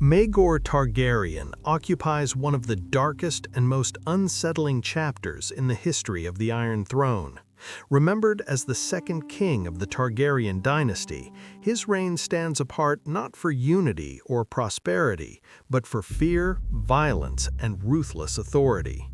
Maegor Targaryen occupies one of the darkest and most unsettling chapters in the history of the Iron Throne. Remembered as the second king of the Targaryen dynasty, his reign stands apart not for unity or prosperity, but for fear, violence, and ruthless authority.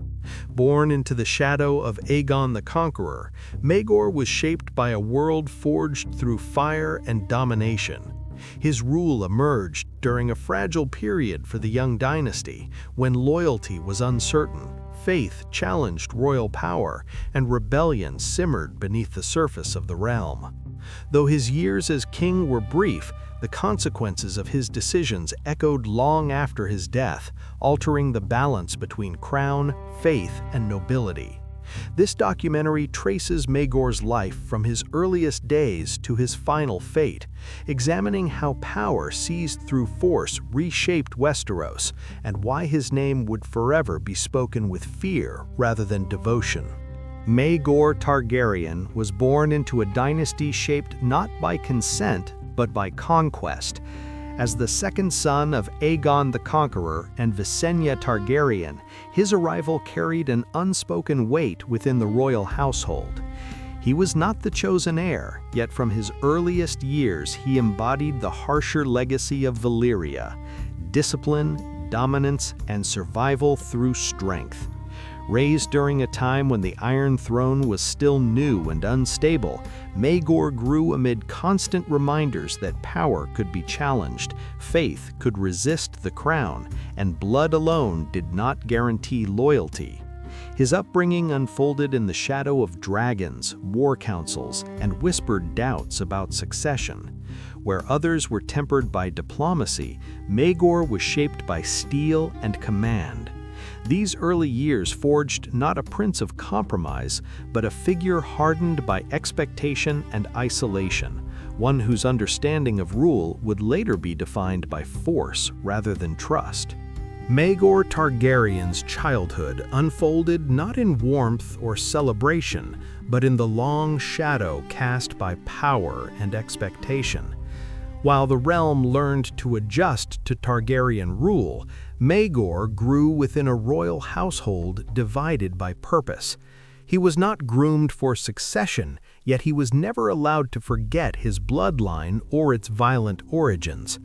Born into the shadow of Aegon the Conqueror, Maegor was shaped by a world forged through fire and domination. His rule emerged during a fragile period for the young dynasty, when loyalty was uncertain, faith challenged royal power, and rebellion simmered beneath the surface of the realm. Though his years as king were brief, the consequences of his decisions echoed long after his death, altering the balance between crown, faith, and nobility. This documentary traces Maegor's life from his earliest days to his final fate, examining how power seized through force reshaped Westeros, and why his name would forever be spoken with fear rather than devotion. Maegor Targaryen was born into a dynasty shaped not by consent, but by conquest. As the second son of Aegon the Conqueror and Visenya Targaryen, his arrival carried an unspoken weight within the royal household. He was not the chosen heir, yet from his earliest years he embodied the harsher legacy of Valyria: discipline, dominance, and survival through strength. Raised during a time when the Iron Throne was still new and unstable, Maegor grew amid constant reminders that power could be challenged, faith could resist the crown, and blood alone did not guarantee loyalty. His upbringing unfolded in the shadow of dragons, war councils, and whispered doubts about succession. Where others were tempered by diplomacy, Maegor was shaped by steel and command. These early years forged not a prince of compromise, but a figure hardened by expectation and isolation, one whose understanding of rule would later be defined by force rather than trust. Maegor Targaryen's childhood unfolded not in warmth or celebration, but in the long shadow cast by power and expectation. While the realm learned to adjust to Targaryen rule, Maegor grew within a royal household divided by purpose. He was not groomed for succession, yet he was never allowed to forget his bloodline or its violent origins.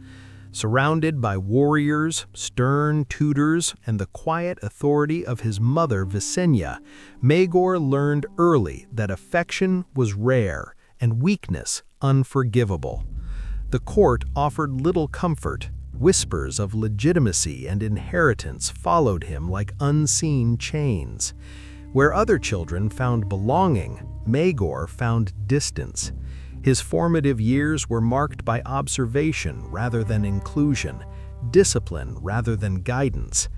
Surrounded by warriors, stern tutors, and the quiet authority of his mother Visenya, Maegor learned early that affection was rare and weakness unforgivable. The court offered little comfort. Whispers of legitimacy and inheritance followed him like unseen chains. Where other children found belonging, Maegor found distance. His formative years were marked by observation rather than inclusion, discipline rather than guidance.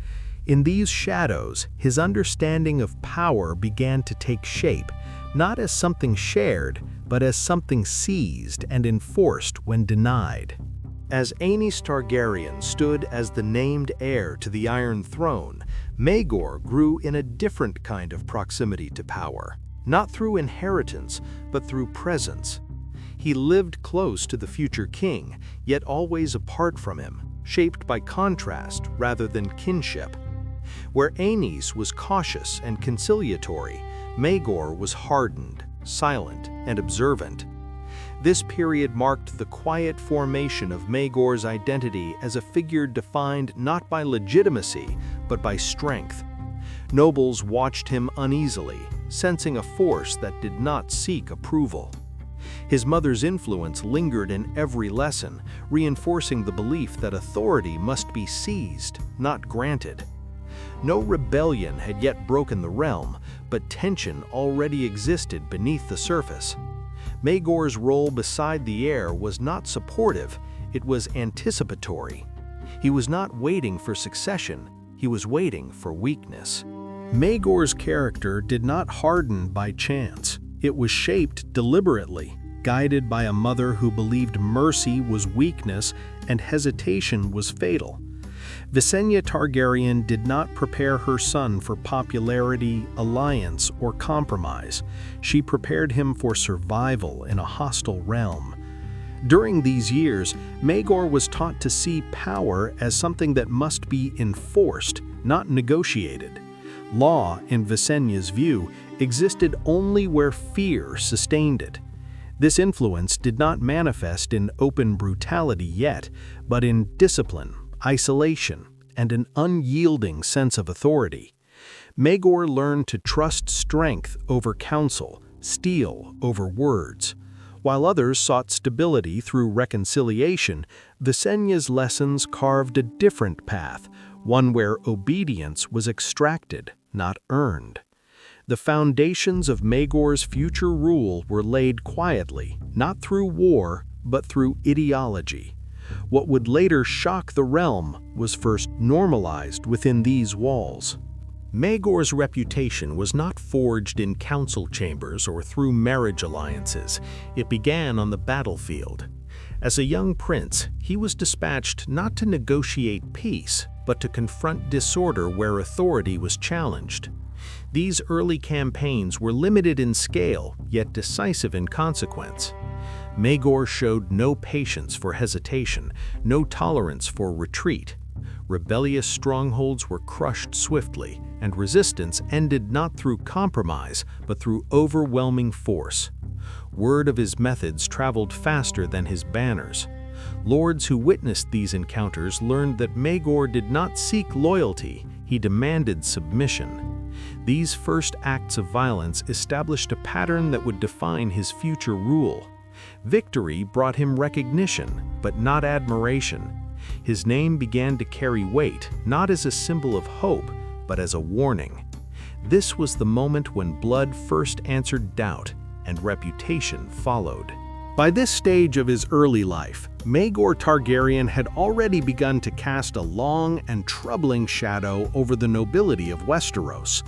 In these shadows, his understanding of power began to take shape, not as something shared, but as something seized and enforced when denied. As Aenys Targaryen stood as the named heir to the Iron Throne, Maegor grew in a different kind of proximity to power, not through inheritance, but through presence. He lived close to the future king, yet always apart from him, shaped by contrast rather than kinship. Where Aenys was cautious and conciliatory, Maegor was hardened, silent, and observant. This period marked the quiet formation of Maegor's identity as a figure defined not by legitimacy, but by strength. Nobles watched him uneasily, sensing a force that did not seek approval. His mother's influence lingered in every lesson, reinforcing the belief that authority must be seized, not granted. No rebellion had yet broken the realm, but tension already existed beneath the surface. Maegor's role beside the heir was not supportive, it was anticipatory. He was not waiting for succession, he was waiting for weakness. Maegor's character did not harden by chance. It was shaped deliberately, guided by a mother who believed mercy was weakness and hesitation was fatal. Visenya Targaryen did not prepare her son for popularity, alliance, or compromise. She prepared him for survival in a hostile realm. During these years, Maegor was taught to see power as something that must be enforced, not negotiated. Law, in Visenya's view, existed only where fear sustained it. This influence did not manifest in open brutality yet, but in discipline, isolation, and an unyielding sense of authority. Maegor learned to trust strength over counsel, steel over words. While others sought stability through reconciliation, Visenya's lessons carved a different path, one where obedience was extracted, not earned. The foundations of Maegor's future rule were laid quietly, not through war, but through ideology. What would later shock the realm was first normalized within these walls. Maegor's reputation was not forged in council chambers or through marriage alliances. It began on the battlefield. As a young prince, he was dispatched not to negotiate peace, but to confront disorder where authority was challenged. These early campaigns were limited in scale, yet decisive in consequence. Maegor showed no patience for hesitation, no tolerance for retreat. Rebellious strongholds were crushed swiftly, and resistance ended not through compromise, but through overwhelming force. Word of his methods traveled faster than his banners. Lords who witnessed these encounters learned that Maegor did not seek loyalty, he demanded submission. These first acts of violence established a pattern that would define his future rule. Victory brought him recognition, but not admiration. His name began to carry weight, not as a symbol of hope, but as a warning. This was the moment when blood first answered doubt, and reputation followed. By this stage of his early life, Maegor Targaryen had already begun to cast a long and troubling shadow over the nobility of Westeros.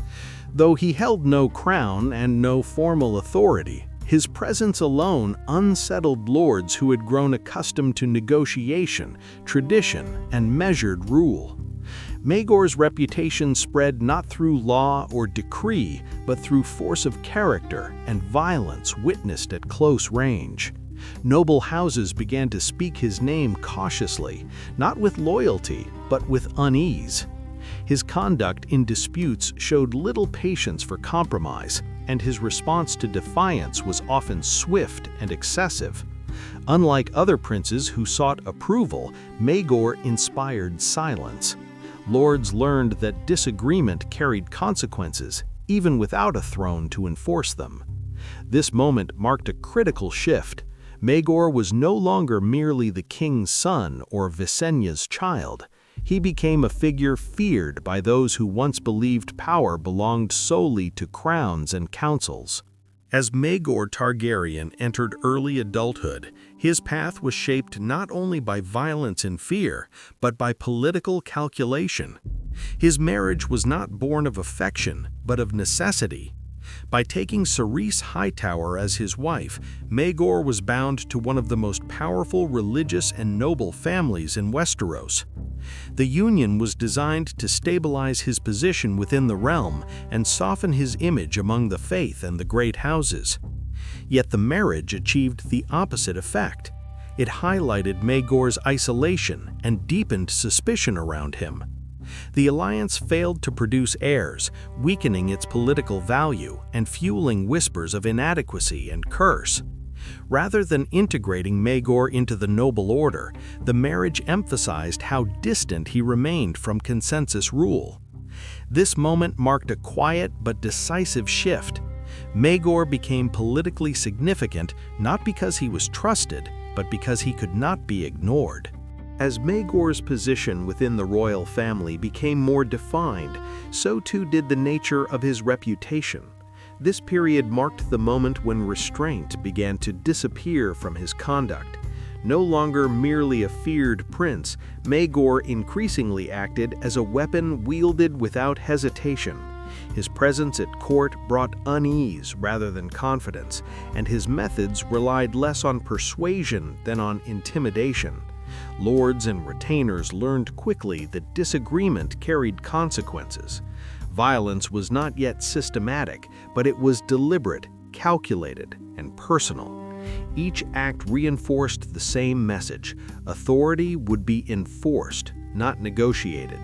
Though he held no crown and no formal authority, his presence alone unsettled lords who had grown accustomed to negotiation, tradition, and measured rule. Maegor's reputation spread not through law or decree, but through force of character and violence witnessed at close range. Noble houses began to speak his name cautiously, not with loyalty, but with unease. His conduct in disputes showed little patience for compromise, and his response to defiance was often swift and excessive. Unlike other princes who sought approval, Maegor inspired silence. Lords learned that disagreement carried consequences, even without a throne to enforce them. This moment marked a critical shift. Maegor was no longer merely the king's son or Visenya's child. He became a figure feared by those who once believed power belonged solely to crowns and councils. As Maegor Targaryen entered early adulthood, his path was shaped not only by violence and fear, but by political calculation. His marriage was not born of affection, but of necessity. By taking Cerys Hightower as his wife, Maegor was bound to one of the most powerful religious and noble families in Westeros. The union was designed to stabilize his position within the realm and soften his image among the faith and the great houses. Yet the marriage achieved the opposite effect. It highlighted Maegor's isolation and deepened suspicion around him. The alliance failed to produce heirs, weakening its political value and fueling whispers of inadequacy and curse. Rather than integrating Maegor into the noble order, the marriage emphasized how distant he remained from consensus rule. This moment marked a quiet but decisive shift. Maegor became politically significant not because he was trusted, but because he could not be ignored. As Maegor's position within the royal family became more defined, so too did the nature of his reputation. This period marked the moment when restraint began to disappear from his conduct. No longer merely a feared prince, Maegor increasingly acted as a weapon wielded without hesitation. His presence at court brought unease rather than confidence, and his methods relied less on persuasion than on intimidation. Lords and retainers learned quickly that disagreement carried consequences. Violence was not yet systematic, but it was deliberate, calculated, and personal. Each act reinforced the same message: authority would be enforced, not negotiated.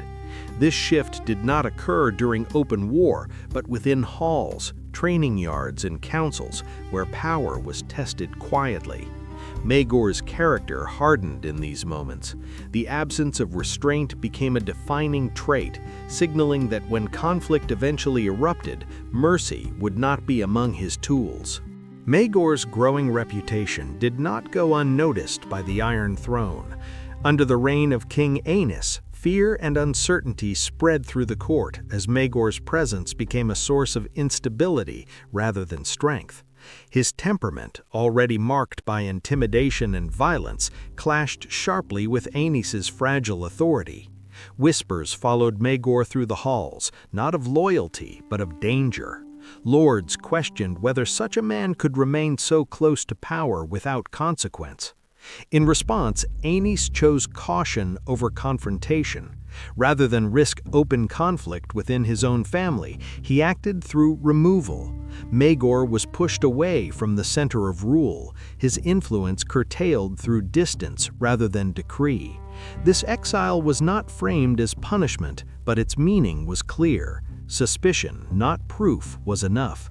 This shift did not occur during open war, but within halls, training yards, and councils, where power was tested quietly. Maegor's character hardened in these moments. The absence of restraint became a defining trait, signaling that when conflict eventually erupted, mercy would not be among his tools. Maegor's growing reputation did not go unnoticed by the Iron Throne. Under the reign of King Aenys, fear and uncertainty spread through the court as Maegor's presence became a source of instability rather than strength. His temperament, already marked by intimidation and violence, clashed sharply with Aenys's fragile authority. Whispers followed Maegor through the halls, not of loyalty, but of danger. Lords questioned whether such a man could remain so close to power without consequence. In response, Aenys chose caution over confrontation. Rather than risk open conflict within his own family, he acted through removal. Maegor was pushed away from the center of rule, his influence curtailed through distance rather than decree. This exile was not framed as punishment, but its meaning was clear. Suspicion, not proof, was enough.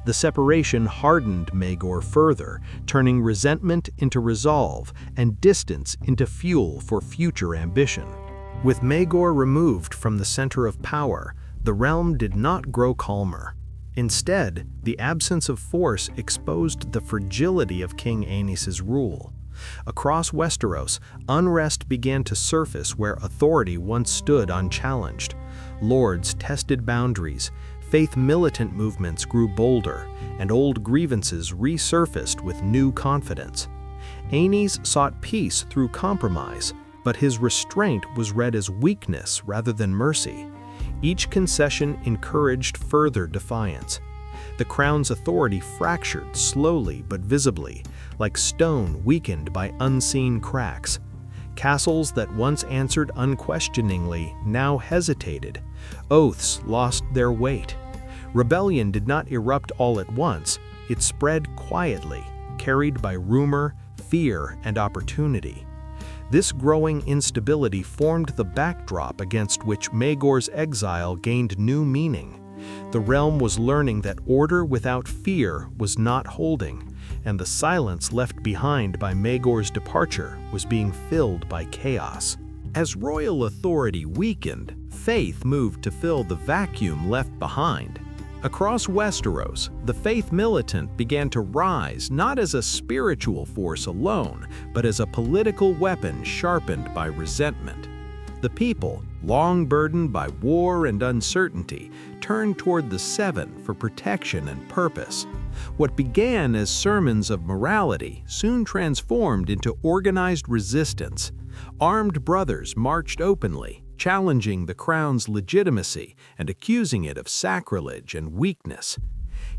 The separation hardened Maegor further, turning resentment into resolve and distance into fuel for future ambition. With Maegor removed from the center of power, the realm did not grow calmer. Instead, the absence of force exposed the fragility of King Aenys's rule. Across Westeros, unrest began to surface where authority once stood unchallenged. Lords tested boundaries, faith militant movements grew bolder, and old grievances resurfaced with new confidence. Aenys sought peace through compromise, but his restraint was read as weakness rather than mercy. Each concession encouraged further defiance. The crown's authority fractured slowly but visibly, like stone weakened by unseen cracks. Castles that once answered unquestioningly now hesitated. Oaths lost their weight. Rebellion did not erupt all at once, it spread quietly, carried by rumor, fear, and opportunity. This growing instability formed the backdrop against which Maegor's exile gained new meaning. The realm was learning that order without fear was not holding, and the silence left behind by Maegor's departure was being filled by chaos. As royal authority weakened, faith moved to fill the vacuum left behind. Across Westeros, the faith militant began to rise not as a spiritual force alone, but as a political weapon sharpened by resentment. The people, long burdened by war and uncertainty, turned toward the Seven for protection and purpose. What began as sermons of morality soon transformed into organized resistance. Armed brothers marched openly, challenging the crown's legitimacy and accusing it of sacrilege and weakness.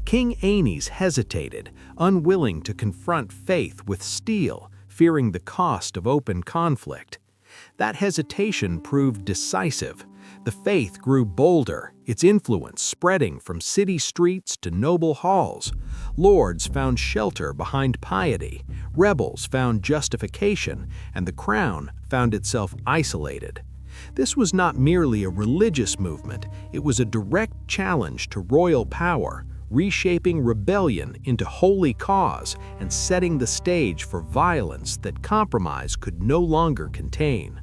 King Aenys hesitated, unwilling to confront faith with steel, fearing the cost of open conflict. That hesitation proved decisive. The faith grew bolder, its influence spreading from city streets to noble halls. Lords found shelter behind piety, rebels found justification, and the crown found itself isolated. This was not merely a religious movement, it was a direct challenge to royal power, reshaping rebellion into holy cause and setting the stage for violence that compromise could no longer contain.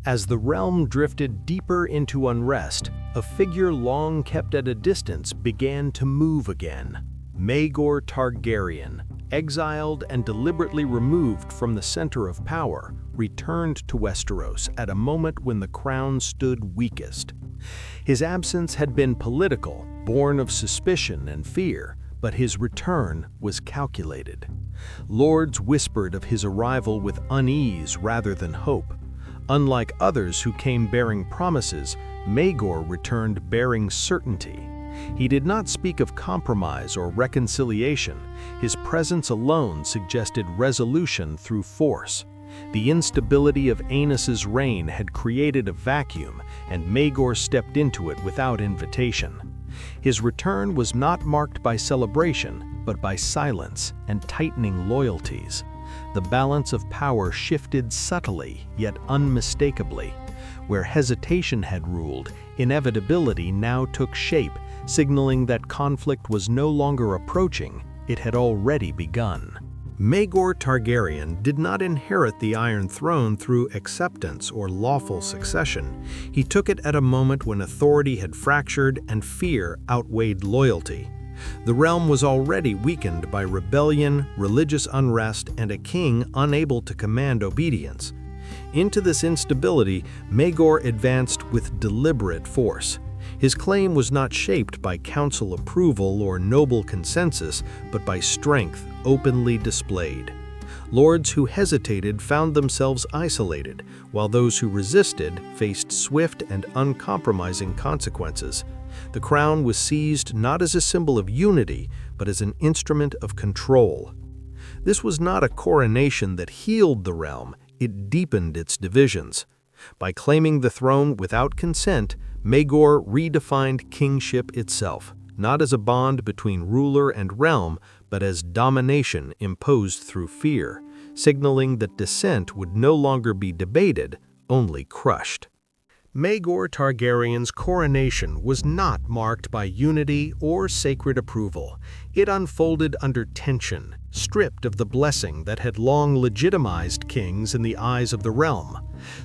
As the realm drifted deeper into unrest, a figure long kept at a distance began to move again. Maegor Targaryen, exiled and deliberately removed from the center of power, returned to Westeros at a moment when the crown stood weakest. His absence had been political, born of suspicion and fear, but his return was calculated. Lords whispered of his arrival with unease rather than hope. Unlike others who came bearing promises, Maegor returned bearing certainty. He did not speak of compromise or reconciliation. His presence alone suggested resolution through force. The instability of Aenys's reign had created a vacuum, and Maegor stepped into it without invitation. His return was not marked by celebration, but by silence and tightening loyalties. The balance of power shifted subtly, yet unmistakably. Where hesitation had ruled, inevitability now took shape, signaling that conflict was no longer approaching, it had already begun. Maegor Targaryen did not inherit the Iron Throne through acceptance or lawful succession. He took it at a moment when authority had fractured and fear outweighed loyalty. The realm was already weakened by rebellion, religious unrest, and a king unable to command obedience. Into this instability, Maegor advanced with deliberate force. His claim was not shaped by council approval or noble consensus, but by strength openly displayed. Lords who hesitated found themselves isolated, while those who resisted faced swift and uncompromising consequences. The crown was seized not as a symbol of unity, but as an instrument of control. This was not a coronation that healed the realm, it deepened its divisions. By claiming the throne without consent, Maegor redefined kingship itself, not as a bond between ruler and realm, but as domination imposed through fear, signaling that dissent would no longer be debated, only crushed. Maegor Targaryen's coronation was not marked by unity or sacred approval. It unfolded under tension, stripped of the blessing that had long legitimized kings in the eyes of the realm.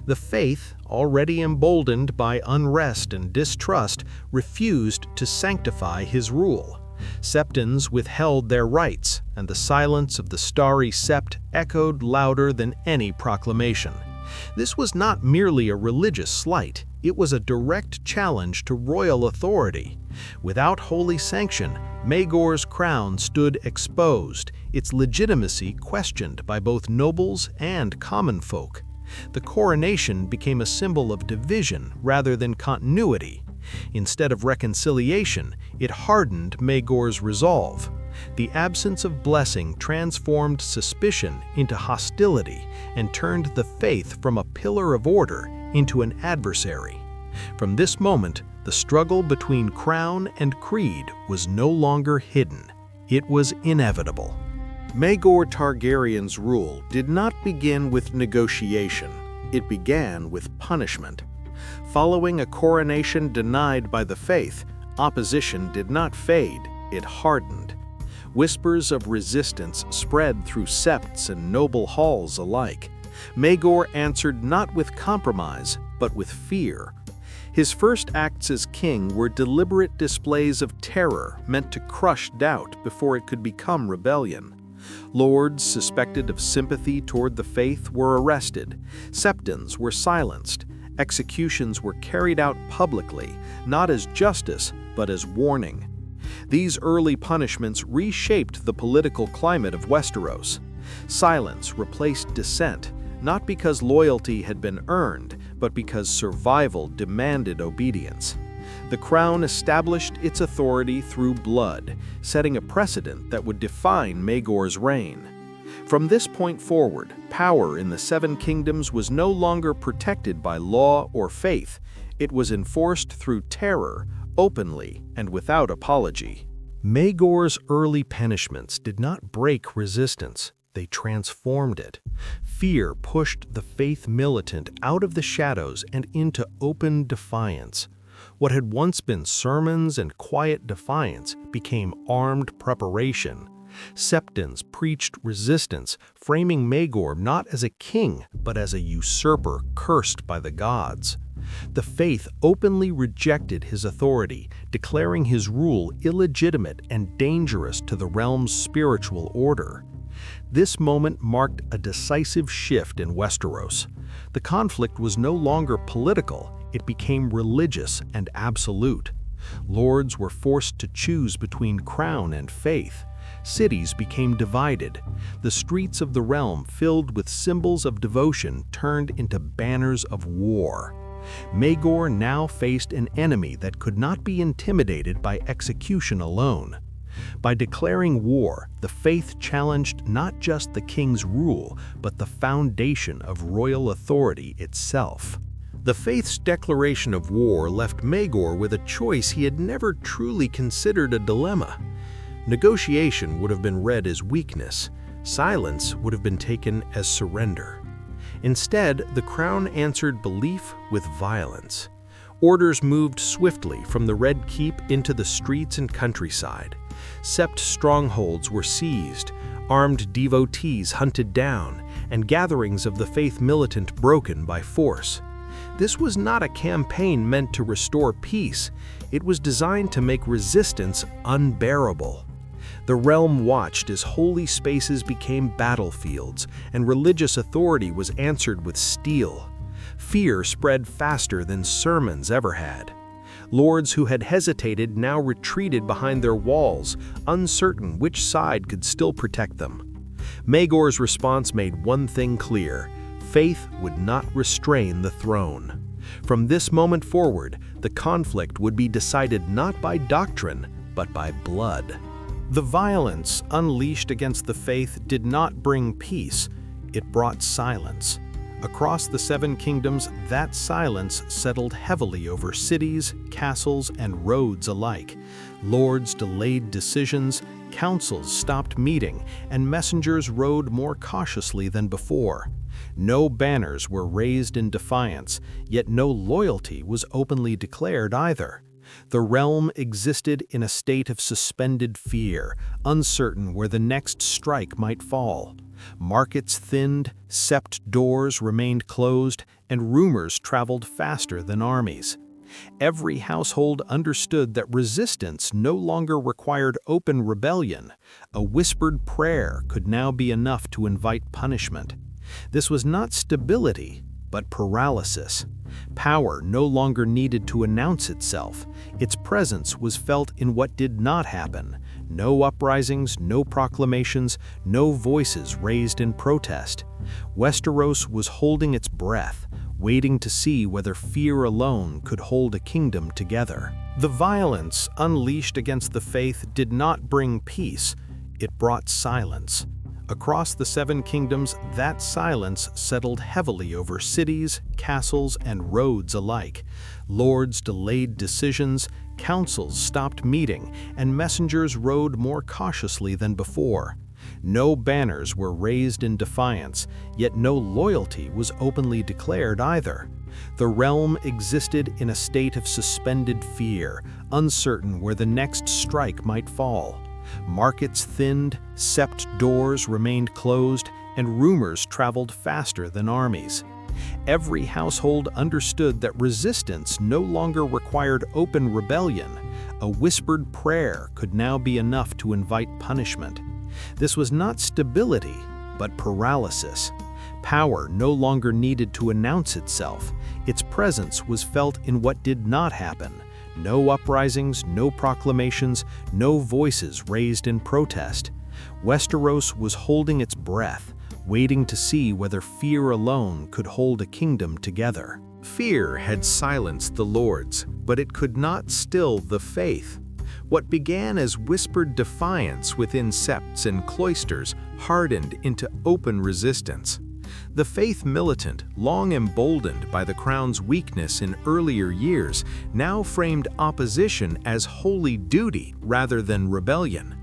The faith, already emboldened by unrest and distrust, refused to sanctify his rule. Septons withheld their rights, and the silence of the starry sept echoed louder than any proclamation. This was not merely a religious slight, it was a direct challenge to royal authority. Without holy sanction, Maegor's crown stood exposed, its legitimacy questioned by both nobles and common folk. The coronation became a symbol of division rather than continuity. Instead of reconciliation, it hardened Maegor's resolve. The absence of blessing transformed suspicion into hostility and turned the faith from a pillar of order into an adversary. From this moment, the struggle between crown and creed was no longer hidden. It was inevitable. Maegor Targaryen's rule did not begin with negotiation. It began with punishment. Following a coronation denied by the faith, opposition did not fade, it hardened. Whispers of resistance spread through septs and noble halls alike. Maegor answered not with compromise, but with fear. His first acts as king were deliberate displays of terror meant to crush doubt before it could become rebellion. Lords suspected of sympathy toward the faith were arrested. Septons were silenced. Executions were carried out publicly, not as justice, but as warning. These early punishments reshaped the political climate of Westeros. Silence replaced dissent, not because loyalty had been earned, but because survival demanded obedience. The crown established its authority through blood, setting a precedent that would define Maegor's reign. From this point forward, power in the Seven Kingdoms was no longer protected by law or faith. It was enforced through terror, openly and without apology. Maegor's early punishments did not break resistance. They transformed it. Fear pushed the faith militant out of the shadows and into open defiance. What had once been sermons and quiet defiance became armed preparation. Septons preached resistance, framing Maegor not as a king, but as a usurper cursed by the gods. The faith openly rejected his authority, declaring his rule illegitimate and dangerous to the realm's spiritual order. This moment marked a decisive shift in Westeros. The conflict was no longer political, it became religious and absolute. Lords were forced to choose between crown and faith. Cities became divided. The streets of the realm, filled with symbols of devotion, turned into banners of war. Maegor now faced an enemy that could not be intimidated by execution alone. By declaring war, the faith challenged not just the king's rule, but the foundation of royal authority itself. The faith's declaration of war left Maegor with a choice he had never truly considered a dilemma. Negotiation would have been read as weakness. Silence would have been taken as surrender. Instead, the crown answered belief with violence. Orders moved swiftly from the Red Keep into the streets and countryside. Sept strongholds were seized, armed devotees hunted down, and gatherings of the faith militant broken by force. This was not a campaign meant to restore peace. It was designed to make resistance unbearable. The realm watched as holy spaces became battlefields, and religious authority was answered with steel. Fear spread faster than sermons ever had. Lords who had hesitated now retreated behind their walls, uncertain which side could still protect them. Maegor's response made one thing clear: faith would not restrain the throne. From this moment forward, the conflict would be decided not by doctrine, but by blood. The violence unleashed against the faith did not bring peace, it brought silence. Across the Seven Kingdoms, that silence settled heavily over cities, castles, and roads alike. Lords delayed decisions, councils stopped meeting, and messengers rode more cautiously than before. No banners were raised in defiance, yet no loyalty was openly declared either. The realm existed in a state of suspended fear, uncertain where the next strike might fall. Markets thinned, sept doors remained closed, and rumors traveled faster than armies. Every household understood that resistance no longer required open rebellion. A whispered prayer could now be enough to invite punishment. This was not stability, but paralysis. Power no longer needed to announce itself. Its presence was felt in what did not happen. No uprisings, no proclamations, no voices raised in protest. Westeros was holding its breath, waiting to see whether fear alone could hold a kingdom together. The violence unleashed against the faith did not bring peace, it brought silence. Across the Seven Kingdoms, that silence settled heavily over cities, castles, and roads alike. Lords delayed decisions, councils stopped meeting, and messengers rode more cautiously than before. No banners were raised in defiance, yet no loyalty was openly declared either. The realm existed in a state of suspended fear, uncertain where the next strike might fall. Markets thinned, sept doors remained closed, and rumors traveled faster than armies. Every household understood that resistance no longer required open rebellion. A whispered prayer could now be enough to invite punishment. This was not stability, but paralysis. Power no longer needed to announce itself. Its presence was felt in what did not happen. No uprisings, no proclamations, no voices raised in protest. Westeros was holding its breath, waiting to see whether fear alone could hold a kingdom together. Fear had silenced the lords, but it could not still the faith. What began as whispered defiance within septs and cloisters hardened into open resistance. The faith militant, long emboldened by the crown's weakness in earlier years, now framed opposition as holy duty rather than rebellion.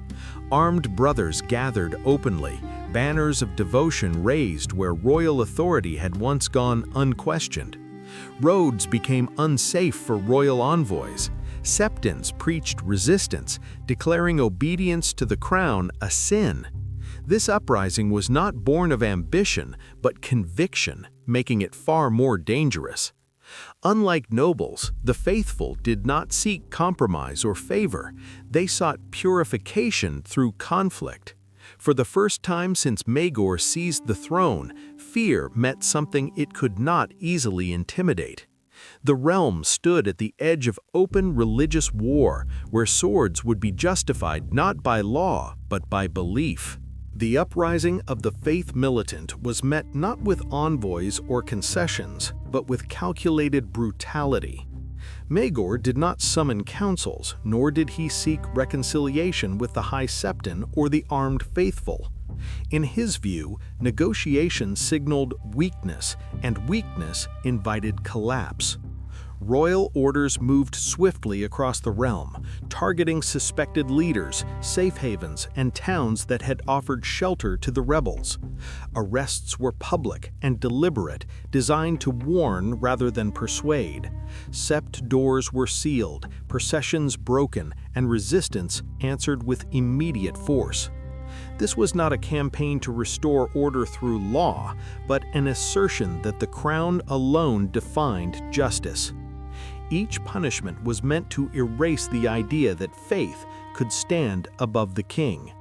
Armed brothers gathered openly, banners of devotion raised where royal authority had once gone unquestioned. Roads became unsafe for royal envoys. Septons preached resistance, declaring obedience to the crown a sin. This uprising was not born of ambition, but conviction, making it far more dangerous. Unlike nobles, the faithful did not seek compromise or favor. They sought purification through conflict. For the first time since Maegor seized the throne, fear met something it could not easily intimidate. The realm stood at the edge of open religious war, where swords would be justified not by law, but by belief. The uprising of the faith militant was met not with envoys or concessions, but with calculated brutality. Maegor did not summon councils, nor did he seek reconciliation with the High Septon or the armed faithful. In his view, negotiation signaled weakness, and weakness invited collapse. Royal orders moved swiftly across the realm, targeting suspected leaders, safe havens, and towns that had offered shelter to the rebels. Arrests were public and deliberate, designed to warn rather than persuade. Sept doors were sealed, processions broken, and resistance answered with immediate force. This was not a campaign to restore order through law, but an assertion that the crown alone defined justice. Each punishment was meant to erase the idea that faith could stand above the king.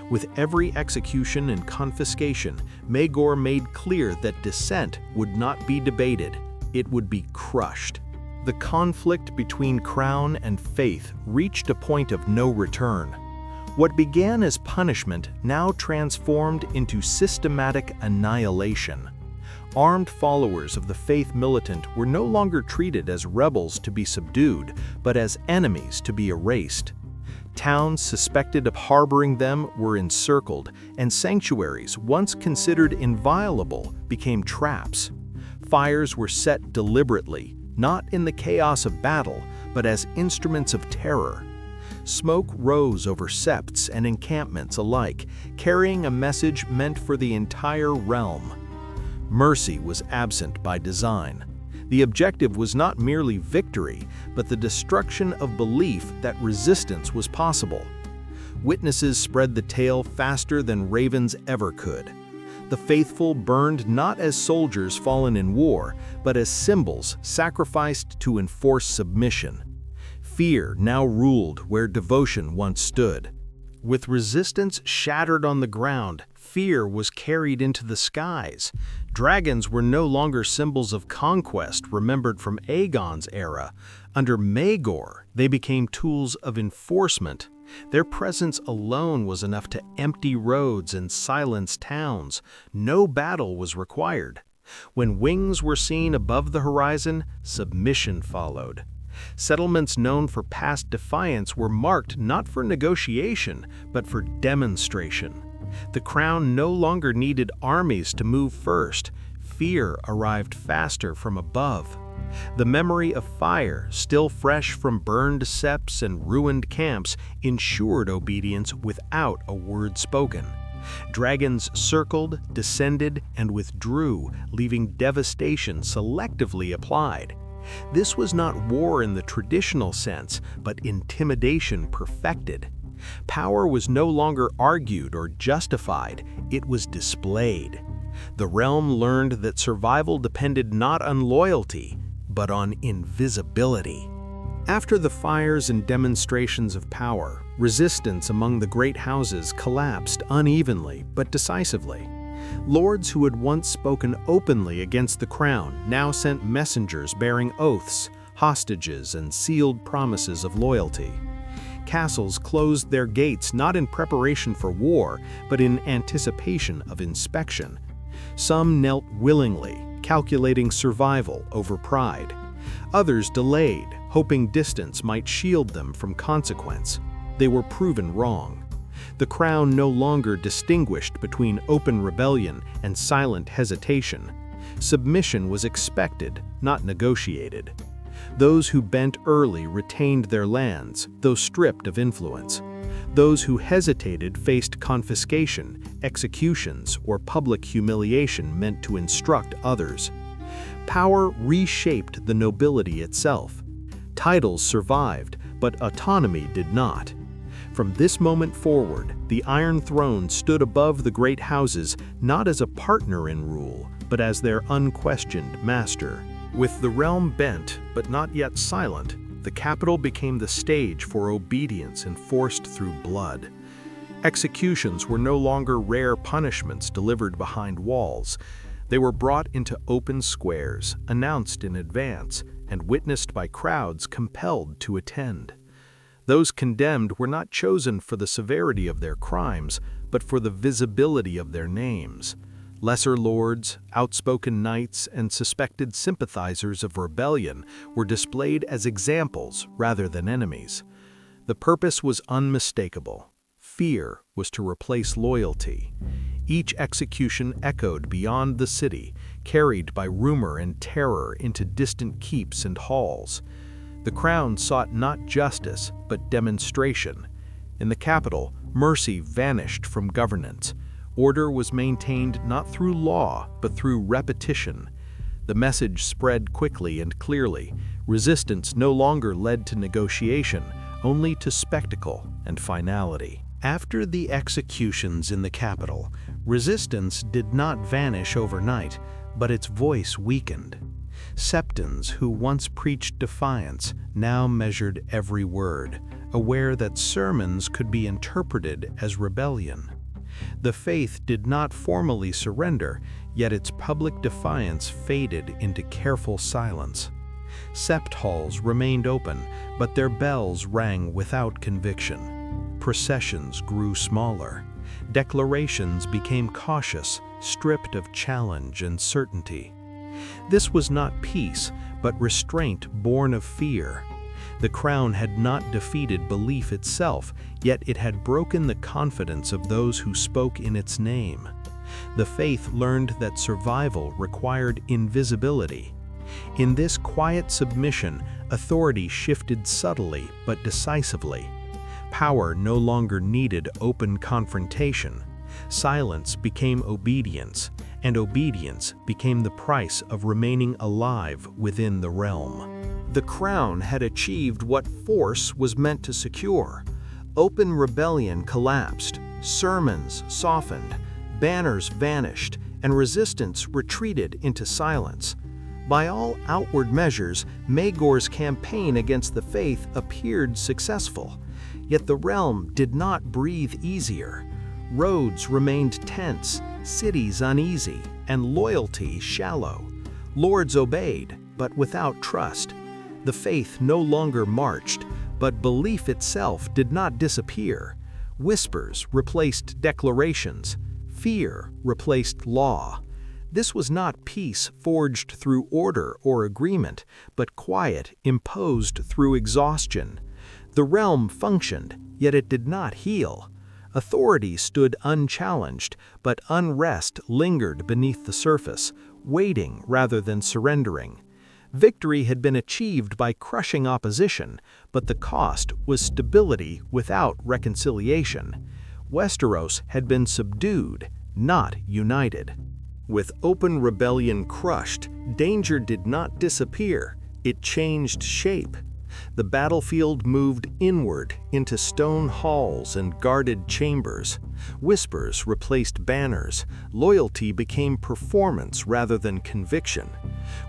With every execution and confiscation, Maegor made clear that dissent would not be debated, it would be crushed. The conflict between crown and faith reached a point of no return. What began as punishment now transformed into systematic annihilation. Armed followers of the faith militant were no longer treated as rebels to be subdued, but as enemies to be erased. Towns suspected of harboring them were encircled, and sanctuaries once considered inviolable became traps. Fires were set deliberately, not in the chaos of battle, but as instruments of terror. Smoke rose over septs and encampments alike, carrying a message meant for the entire realm. Mercy was absent by design. The objective was not merely victory, but the destruction of belief that resistance was possible. Witnesses spread the tale faster than ravens ever could. The faithful burned not as soldiers fallen in war, but as symbols sacrificed to enforce submission. Fear now ruled where devotion once stood. With resistance shattered on the ground, fear was carried into the skies. Dragons were no longer symbols of conquest remembered from Aegon's era. Under Maegor, they became tools of enforcement. Their presence alone was enough to empty roads and silence towns. No battle was required. When wings were seen above the horizon, submission followed. Settlements known for past defiance were marked not for negotiation, but for demonstration. The crown no longer needed armies to move first. Fear arrived faster from above. The memory of fire, still fresh from burned septs and ruined camps, ensured obedience without a word spoken. Dragons circled, descended, and withdrew, leaving devastation selectively applied. This was not war in the traditional sense, but intimidation perfected. Power was no longer argued or justified, it was displayed. The realm learned that survival depended not on loyalty, but on invisibility. After the fires and demonstrations of power, resistance among the great houses collapsed unevenly but decisively. Lords who had once spoken openly against the crown now sent messengers bearing oaths, hostages, and sealed promises of loyalty. Castles closed their gates not in preparation for war, but in anticipation of inspection. Some knelt willingly, calculating survival over pride. Others delayed, hoping distance might shield them from consequence. They were proven wrong. The crown no longer distinguished between open rebellion and silent hesitation. Submission was expected, not negotiated. Those who bent early retained their lands, though stripped of influence. Those who hesitated faced confiscation, executions, or public humiliation meant to instruct others. Power reshaped the nobility itself. Titles survived, but autonomy did not. From this moment forward, the Iron Throne stood above the great houses not as a partner in rule, but as their unquestioned master. With the realm bent, but not yet silent, the capital became the stage for obedience enforced through blood. Executions were no longer rare punishments delivered behind walls. They were brought into open squares, announced in advance, and witnessed by crowds compelled to attend. Those condemned were not chosen for the severity of their crimes, but for the visibility of their names. Lesser lords, outspoken knights, and suspected sympathizers of rebellion were displayed as examples rather than enemies. The purpose was unmistakable: Fear was to replace loyalty. Each execution echoed beyond the city, carried by rumor and terror into distant keeps and halls. The crown sought not justice, but demonstration. In the capital, mercy vanished from governance. Order was maintained not through law, but through repetition. The message spread quickly and clearly. Resistance no longer led to negotiation, only to spectacle and finality. After the executions in the capital, resistance did not vanish overnight, but its voice weakened. Septons who once preached defiance now measured every word, aware that sermons could be interpreted as rebellion. The faith did not formally surrender, yet its public defiance faded into careful silence. Sept halls remained open, but their bells rang without conviction. Processions grew smaller. Declarations became cautious, stripped of challenge and certainty. This was not peace, but restraint born of fear. The crown had not defeated belief itself, yet it had broken the confidence of those who spoke in its name. The faith learned that survival required invisibility. In this quiet submission, authority shifted subtly but decisively. Power no longer needed open confrontation. Silence became obedience, and obedience became the price of remaining alive within the realm. The crown had achieved what force was meant to secure. Open rebellion collapsed, sermons softened, banners vanished, and resistance retreated into silence. By all outward measures, Maegor's campaign against the faith appeared successful. Yet the realm did not breathe easier. Roads remained tense, cities uneasy, and loyalty shallow. Lords obeyed, but without trust. The faith no longer marched, but belief itself did not disappear. Whispers replaced declarations. Fear replaced law. This was not peace forged through order or agreement, but quiet imposed through exhaustion. The realm functioned, yet it did not heal. Authority stood unchallenged, but unrest lingered beneath the surface, waiting rather than surrendering. Victory had been achieved by crushing opposition, but the cost was stability without reconciliation. Westeros had been subdued, not united. With open rebellion crushed, danger did not disappear, it changed shape. The battlefield moved inward into stone halls and guarded chambers. Whispers replaced banners. Loyalty became performance rather than conviction.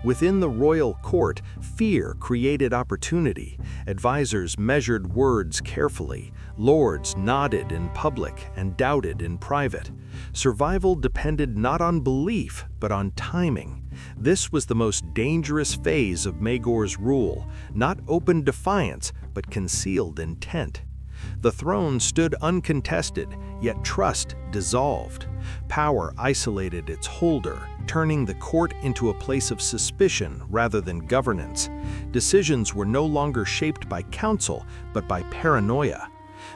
Within the royal court, fear created opportunity. Advisors measured words carefully. Lords nodded in public and doubted in private. Survival depended not on belief, but on timing. This was the most dangerous phase of Maegor's rule, not open defiance, but concealed intent. The throne stood uncontested, yet trust dissolved. Power isolated its holder, turning the court into a place of suspicion rather than governance. Decisions were no longer shaped by counsel, but by paranoia.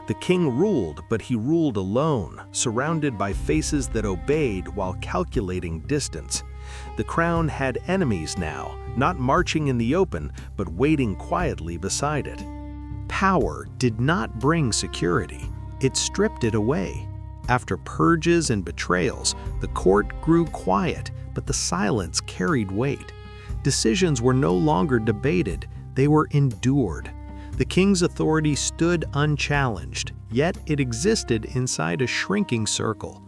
The king ruled, but he ruled alone, surrounded by faces that obeyed while calculating distance. The crown had enemies now, not marching in the open, but waiting quietly beside it. Power did not bring security. It stripped it away. After purges and betrayals, the court grew quiet, but the silence carried weight. Decisions were no longer debated, they were endured. The king's authority stood unchallenged, yet it existed inside a shrinking circle.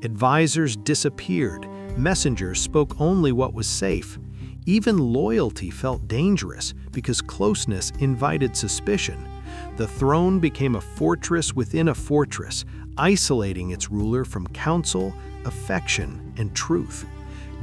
Advisors disappeared, messengers spoke only what was safe. Even loyalty felt dangerous because closeness invited suspicion. The throne became a fortress within a fortress, isolating its ruler from counsel, affection, and truth.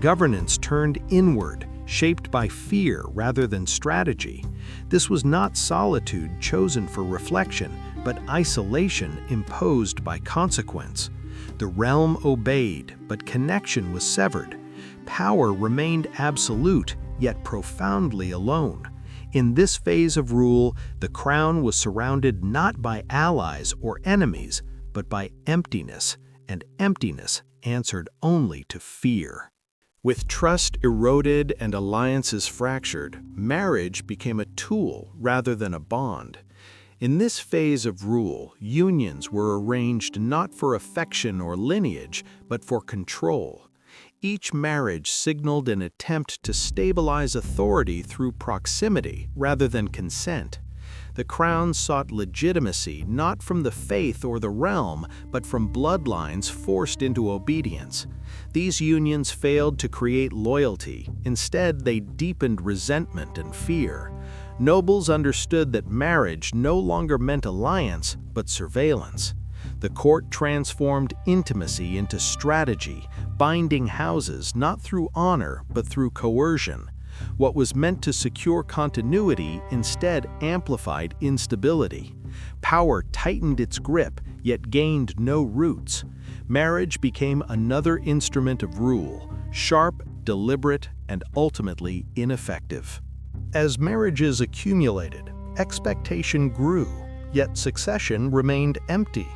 Governance turned inward, shaped by fear rather than strategy. This was not solitude chosen for reflection, but isolation imposed by consequence. The realm obeyed, but connection was severed. Power remained absolute, yet profoundly alone. In this phase of rule, the crown was surrounded not by allies or enemies, but by emptiness, and emptiness answered only to fear. With trust eroded and alliances fractured, marriage became a tool rather than a bond. In this phase of rule, unions were arranged not for affection or lineage, but for control. Each marriage signaled an attempt to stabilize authority through proximity rather than consent. The crown sought legitimacy not from the faith or the realm, but from bloodlines forced into obedience. These unions failed to create loyalty. Instead, they deepened resentment and fear. Nobles understood that marriage no longer meant alliance, but surveillance. The court transformed intimacy into strategy, binding houses not through honor, but through coercion. What was meant to secure continuity instead amplified instability. Power tightened its grip, yet gained no roots. Marriage became another instrument of rule, sharp, deliberate, and ultimately ineffective. As marriages accumulated, expectation grew, yet succession remained empty.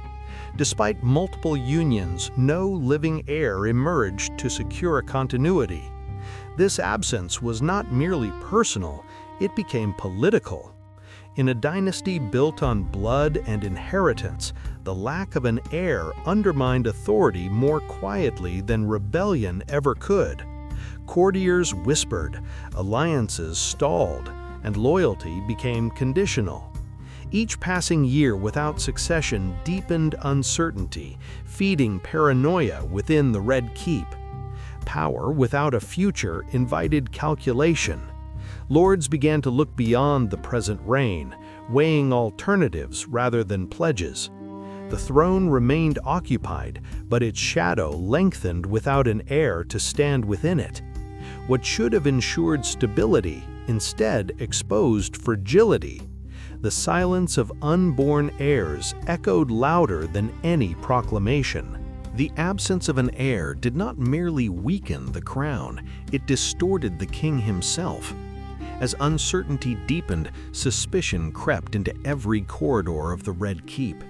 Despite multiple unions, no living heir emerged to secure continuity. This absence was not merely personal, it became political. In a dynasty built on blood and inheritance, the lack of an heir undermined authority more quietly than rebellion ever could. Courtiers whispered, alliances stalled, and loyalty became conditional. Each passing year without succession deepened uncertainty, feeding paranoia within the Red Keep. Power without a future invited calculation. Lords began to look beyond the present reign, weighing alternatives rather than pledges. The throne remained occupied, but its shadow lengthened without an heir to stand within it. What should have ensured stability instead exposed fragility. The silence of unborn heirs echoed louder than any proclamation. The absence of an heir did not merely weaken the crown, it distorted the king himself. As uncertainty deepened, suspicion crept into every corridor of the Red Keep.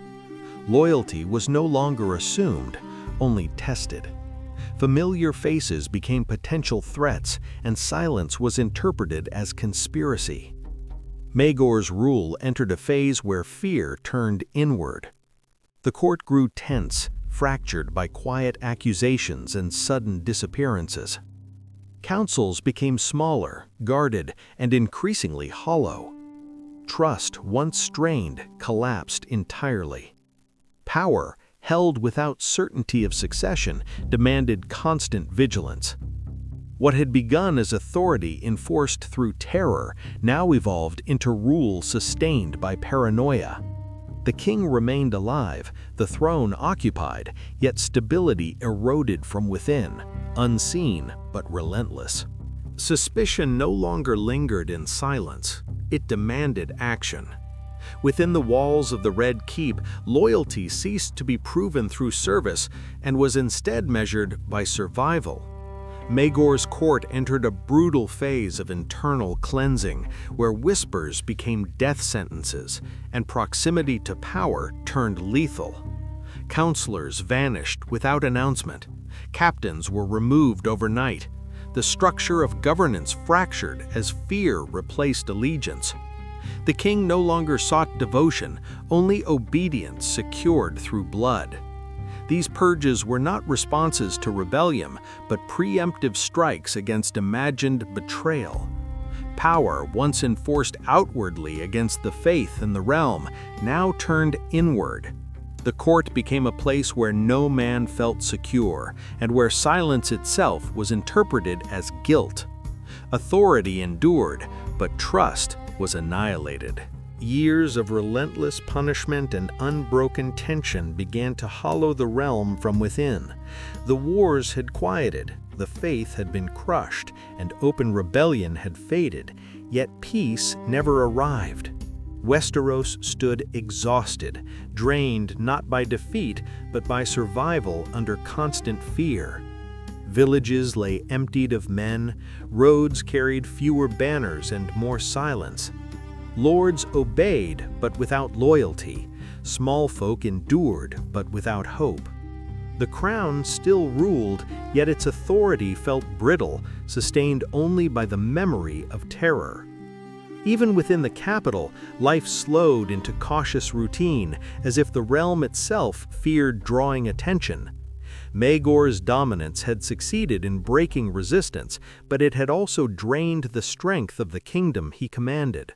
Loyalty was no longer assumed, only tested. Familiar faces became potential threats, and silence was interpreted as conspiracy. Maegor's rule entered a phase where fear turned inward. The court grew tense, fractured by quiet accusations and sudden disappearances. Councils became smaller, guarded, and increasingly hollow. Trust, once strained, collapsed entirely. Power, held without certainty of succession, demanded constant vigilance. What had begun as authority enforced through terror now evolved into rule sustained by paranoia. The king remained alive, the throne occupied, yet stability eroded from within, unseen but relentless. Suspicion no longer lingered in silence, it demanded action. Within the walls of the Red Keep, loyalty ceased to be proven through service and was instead measured by survival. Maegor's court entered a brutal phase of internal cleansing, where whispers became death sentences and proximity to power turned lethal. Counselors vanished without announcement. Captains were removed overnight. The structure of governance fractured as fear replaced allegiance. The king no longer sought devotion, only obedience secured through blood. These purges were not responses to rebellion, but preemptive strikes against imagined betrayal. Power, once enforced outwardly against the faith and the realm, now turned inward. The court became a place where no man felt secure, and where silence itself was interpreted as guilt. Authority endured, but trust was annihilated. Years of relentless punishment and unbroken tension began to hollow the realm from within. The wars had quieted, the faith had been crushed, and open rebellion had faded, yet peace never arrived. Westeros stood exhausted, drained not by defeat, but by survival under constant fear. Villages lay emptied of men, roads carried fewer banners and more silence. Lords obeyed, but without loyalty. Small folk endured, but without hope. The crown still ruled, yet its authority felt brittle, sustained only by the memory of terror. Even within the capital, life slowed into cautious routine, as if the realm itself feared drawing attention. Maegor's dominance had succeeded in breaking resistance, but it had also drained the strength of the kingdom he commanded.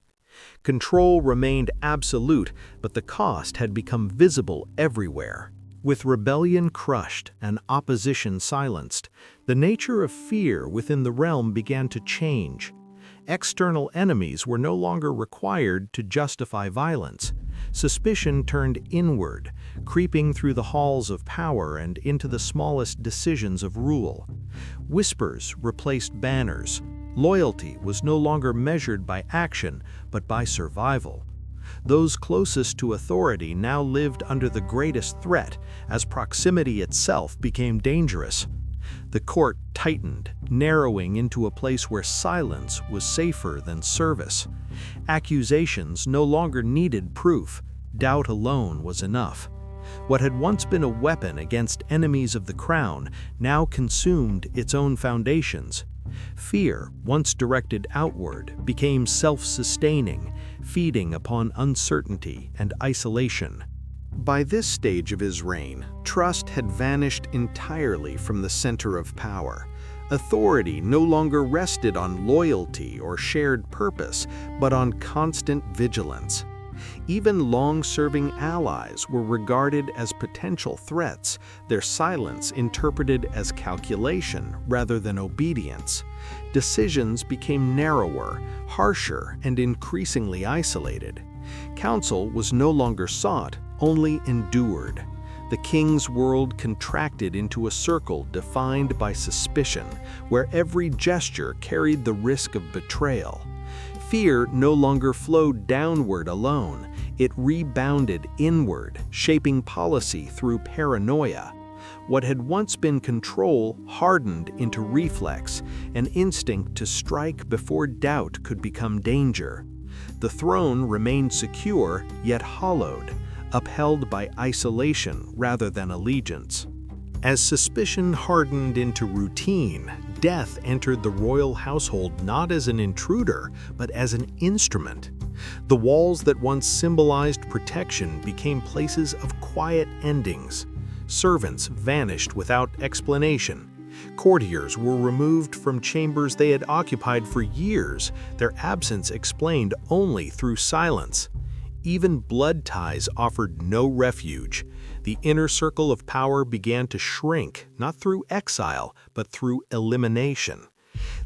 Control remained absolute, but the cost had become visible everywhere. With rebellion crushed and opposition silenced, the nature of fear within the realm began to change. External enemies were no longer required to justify violence. Suspicion turned inward, creeping through the halls of power and into the smallest decisions of rule. Whispers replaced banners. Loyalty was no longer measured by action, but by survival. Those closest to authority now lived under the greatest threat, as proximity itself became dangerous. The court tightened, narrowing into a place where silence was safer than service. Accusations no longer needed proof. Doubt alone was enough. What had once been a weapon against enemies of the crown now consumed its own foundations. Fear, once directed outward, became self-sustaining, feeding upon uncertainty and isolation. By this stage of his reign, trust had vanished entirely from the center of power. Authority no longer rested on loyalty or shared purpose, but on constant vigilance. Even long-serving allies were regarded as potential threats, their silence interpreted as calculation rather than obedience. Decisions became narrower, harsher, and increasingly isolated. Counsel was no longer sought, only endured. The king's world contracted into a circle defined by suspicion, where every gesture carried the risk of betrayal. Fear no longer flowed downward alone, it rebounded inward, shaping policy through paranoia. What had once been control hardened into reflex, an instinct to strike before doubt could become danger. The throne remained secure, yet hollowed, upheld by isolation rather than allegiance. As suspicion hardened into routine, death entered the royal household not as an intruder, but as an instrument. The walls that once symbolized protection became places of quiet endings. Servants vanished without explanation. Courtiers were removed from chambers they had occupied for years, their absence explained only through silence. Even blood ties offered no refuge. The inner circle of power began to shrink, not through exile, but through elimination.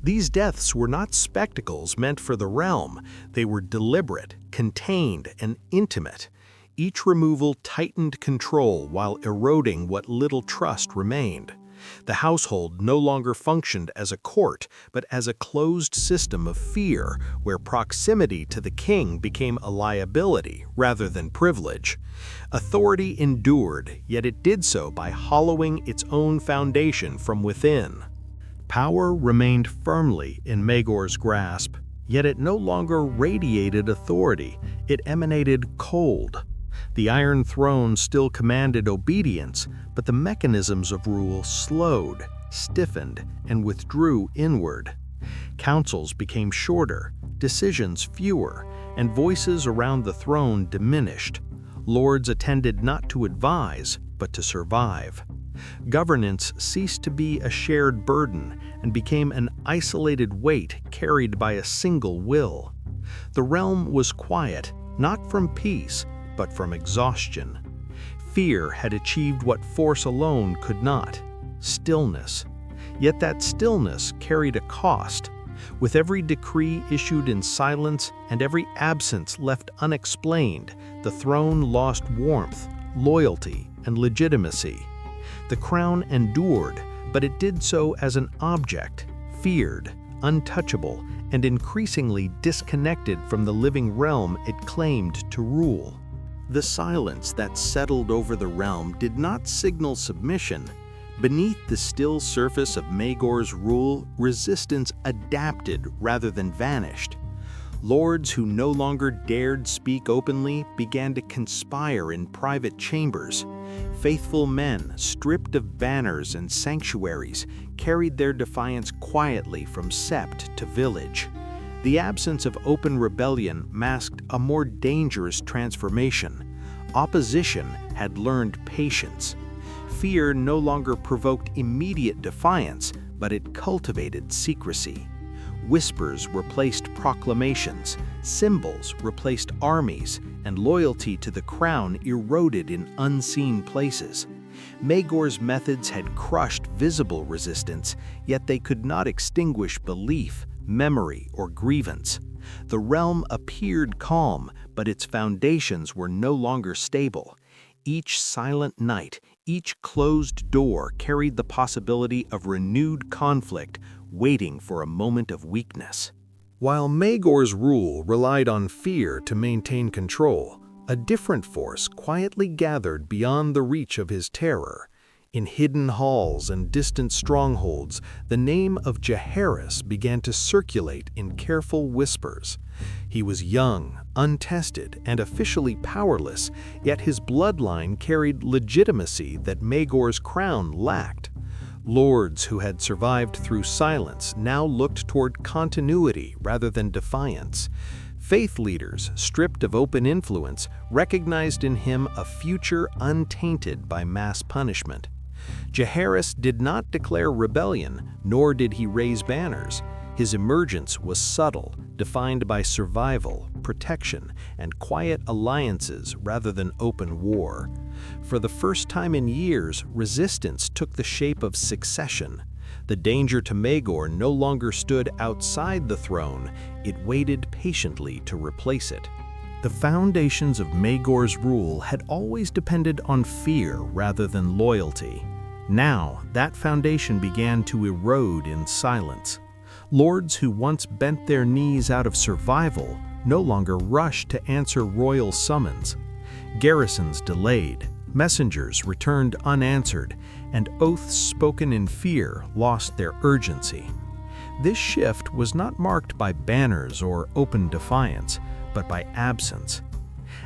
These deaths were not spectacles meant for the realm. They were deliberate, contained, and intimate. Each removal tightened control while eroding what little trust remained. The household no longer functioned as a court, but as a closed system of fear, where proximity to the king became a liability rather than privilege. Authority endured, yet it did so by hollowing its own foundation from within. Power remained firmly in Maegor's grasp, yet it no longer radiated authority, it emanated cold. The Iron Throne still commanded obedience, but the mechanisms of rule slowed, stiffened, and withdrew inward. Councils became shorter, decisions fewer, and voices around the throne diminished. Lords attended not to advise, but to survive. Governance ceased to be a shared burden and became an isolated weight carried by a single will. The realm was quiet, not from peace, but from exhaustion. Fear had achieved what force alone could not: stillness. Yet that stillness carried a cost. With every decree issued in silence and every absence left unexplained, the throne lost warmth, loyalty, and legitimacy. The crown endured, but it did so as an object, feared, untouchable, and increasingly disconnected from the living realm it claimed to rule. The silence that settled over the realm did not signal submission. Beneath the still surface of Maegor's rule, resistance adapted rather than vanished. Lords who no longer dared speak openly began to conspire in private chambers. Faithful men, stripped of banners and sanctuaries, carried their defiance quietly from sept to village. The absence of open rebellion masked a more dangerous transformation. Opposition had learned patience. Fear no longer provoked immediate defiance, but it cultivated secrecy. Whispers replaced proclamations, symbols replaced armies, and loyalty to the crown eroded in unseen places. Maegor's methods had crushed visible resistance, yet they could not extinguish belief, memory, or grievance. The realm appeared calm, but its foundations were no longer stable. Each silent night, each closed door carried the possibility of renewed conflict, waiting for a moment of weakness. While Maegor's rule relied on fear to maintain control, a different force quietly gathered beyond the reach of his terror. In hidden halls and distant strongholds, the name of Jaehaerys began to circulate in careful whispers. He was young, untested, and officially powerless, yet his bloodline carried legitimacy that Maegor's crown lacked. Lords who had survived through silence now looked toward continuity rather than defiance. Faith leaders, stripped of open influence, recognized in him a future untainted by mass punishment. Jaehaerys did not declare rebellion, nor did he raise banners. His emergence was subtle, defined by survival, protection, and quiet alliances rather than open war. For the first time in years, resistance took the shape of succession. The danger to Maegor no longer stood outside the throne, it waited patiently to replace it. The foundations of Maegor's rule had always depended on fear rather than loyalty. Now, that foundation began to erode in silence. Lords who once bent their knees out of survival no longer rushed to answer royal summons. Garrisons delayed, messengers returned unanswered, and oaths spoken in fear lost their urgency. This shift was not marked by banners or open defiance, but by absence.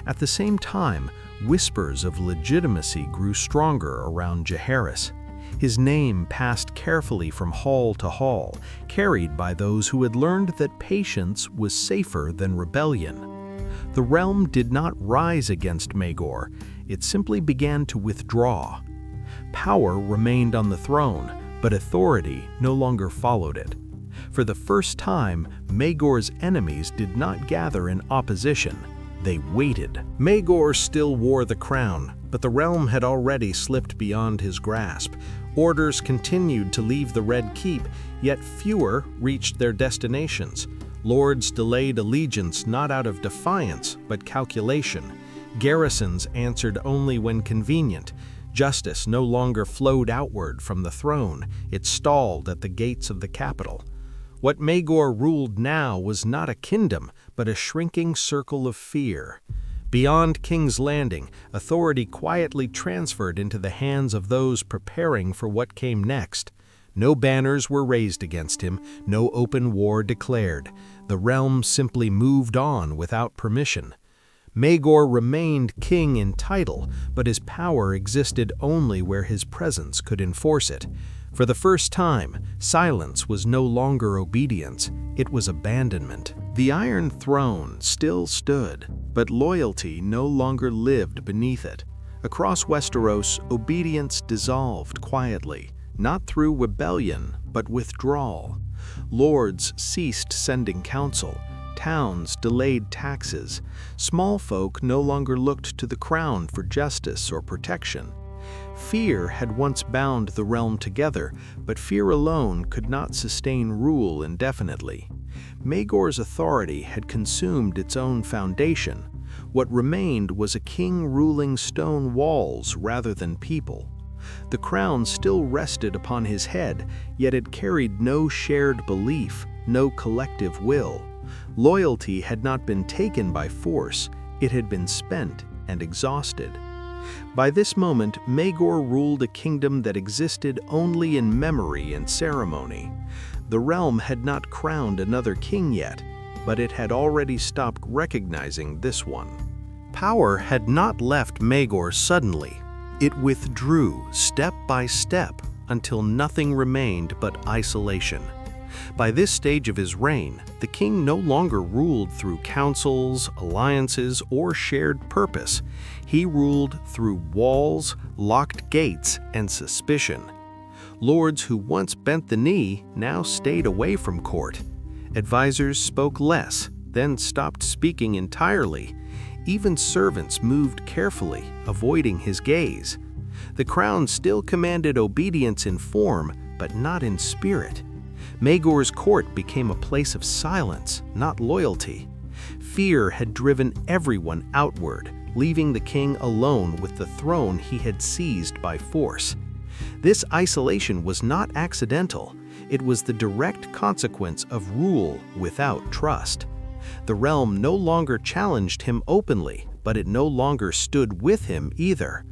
At the same time, whispers of legitimacy grew stronger around Jaehaerys. His name passed carefully from hall to hall, carried by those who had learned that patience was safer than rebellion. The realm did not rise against Maegor, it simply began to withdraw. Power remained on the throne, but authority no longer followed it. For the first time, Maegor's enemies did not gather in opposition. They waited. Maegor still wore the crown, but the realm had already slipped beyond his grasp. Orders continued to leave the Red Keep, yet fewer reached their destinations. Lords delayed allegiance not out of defiance, but calculation. Garrisons answered only when convenient. Justice no longer flowed outward from the throne, it stalled at the gates of the capital. What Maegor ruled now was not a kingdom, but a shrinking circle of fear. Beyond King's Landing, authority quietly transferred into the hands of those preparing for what came next. No banners were raised against him, no open war declared. The realm simply moved on without permission. Maegor remained king in title, but his power existed only where his presence could enforce it. For the first time, silence was no longer obedience, it was abandonment. The Iron Throne still stood, but loyalty no longer lived beneath it. Across Westeros, obedience dissolved quietly, not through rebellion, but withdrawal. Lords ceased sending counsel, towns delayed taxes, small folk no longer looked to the crown for justice or protection. Fear had once bound the realm together, but fear alone could not sustain rule indefinitely. Maegor's authority had consumed its own foundation. What remained was a king ruling stone walls rather than people. The crown still rested upon his head, yet it carried no shared belief, no collective will. Loyalty had not been taken by force, it had been spent and exhausted. By this moment, Maegor ruled a kingdom that existed only in memory and ceremony. The realm had not crowned another king yet. but it had already stopped recognizing this one. Power had not left Maegor suddenly. It withdrew step by step until nothing remained but isolation. By this stage of his reign, the king no longer ruled through councils, alliances, or shared purpose. He ruled through walls, locked gates, and suspicion. Lords who once bent the knee now stayed away from court. Advisors spoke less, then stopped speaking entirely. Even servants moved carefully, avoiding his gaze. The crown still commanded obedience in form, but not in spirit. Maegor's court became a place of silence, not loyalty. Fear had driven everyone outward, leaving the king alone with the throne he had seized by force. This isolation was not accidental. It was the direct consequence of rule without trust. The realm no longer challenged him openly, but it no longer stood with him either.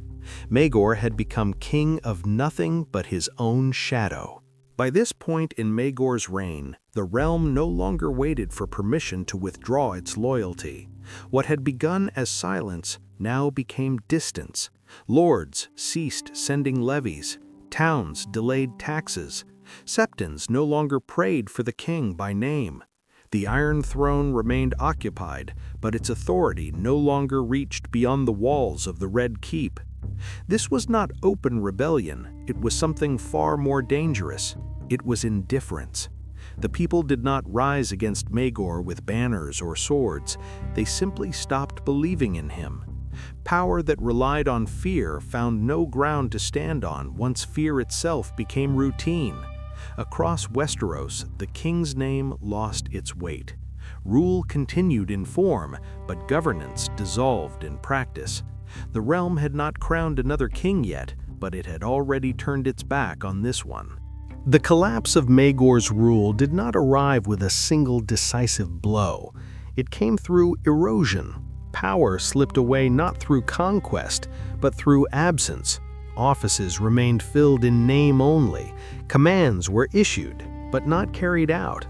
Maegor had become king of nothing but his own shadow. By this point in Maegor's reign, the realm no longer waited for permission to withdraw its loyalty. What had begun as silence now became distance. Lords ceased sending levies. Towns delayed taxes. Septons no longer prayed for the king by name. The Iron Throne remained occupied, but its authority no longer reached beyond the walls of the Red Keep. This was not open rebellion, it was something far more dangerous. It was indifference. The people did not rise against Maegor with banners or swords. They simply stopped believing in him. Power that relied on fear found no ground to stand on once fear itself became routine. Across Westeros, the king's name lost its weight. Rule continued in form, but governance dissolved in practice. The realm had not crowned another king yet, but it had already turned its back on this one. The collapse of Maegor's rule did not arrive with a single decisive blow. It came through erosion. Power slipped away not through conquest, but through absence. Offices remained filled in name only. Commands were issued, but not carried out.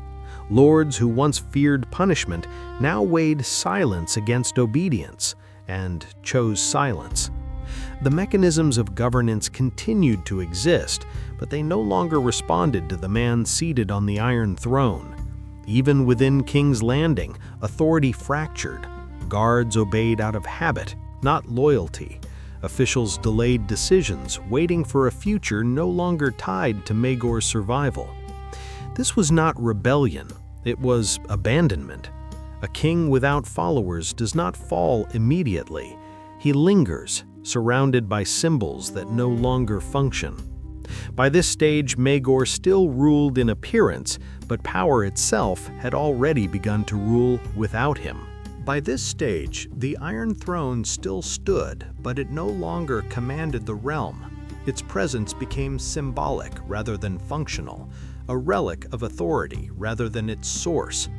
Lords who once feared punishment now weighed silence against obedience, and chose silence. The mechanisms of governance continued to exist, but they no longer responded to the man seated on the Iron Throne. Even within King's Landing, authority fractured. Guards obeyed out of habit, not loyalty. Officials delayed decisions, waiting for a future no longer tied to Maegor's survival. This was not rebellion, it was abandonment. A king without followers does not fall immediately. He lingers, surrounded by symbols that no longer function. By this stage, Maegor still ruled in appearance, but power itself had already begun to rule without him. By this stage, the Iron Throne still stood, but it no longer commanded the realm. Its presence became symbolic rather than functional, a relic of authority rather than its source.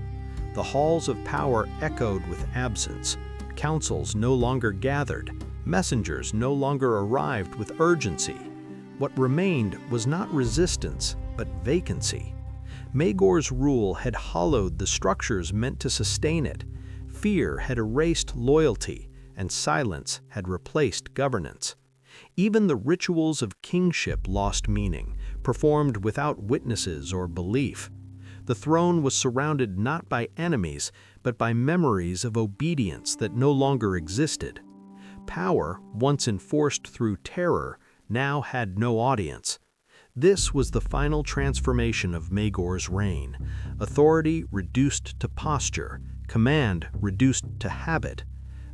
The halls of power echoed with absence. Councils no longer gathered. Messengers no longer arrived with urgency. What remained was not resistance, but vacancy. Maegor's rule had hollowed the structures meant to sustain it. Fear had erased loyalty, and silence had replaced governance. Even the rituals of kingship lost meaning, performed without witnesses or belief. The throne was surrounded not by enemies, but by memories of obedience that no longer existed. Power, once enforced through terror, now had no audience. This was the final transformation of Maegor's reign. Authority reduced to posture, command reduced to habit.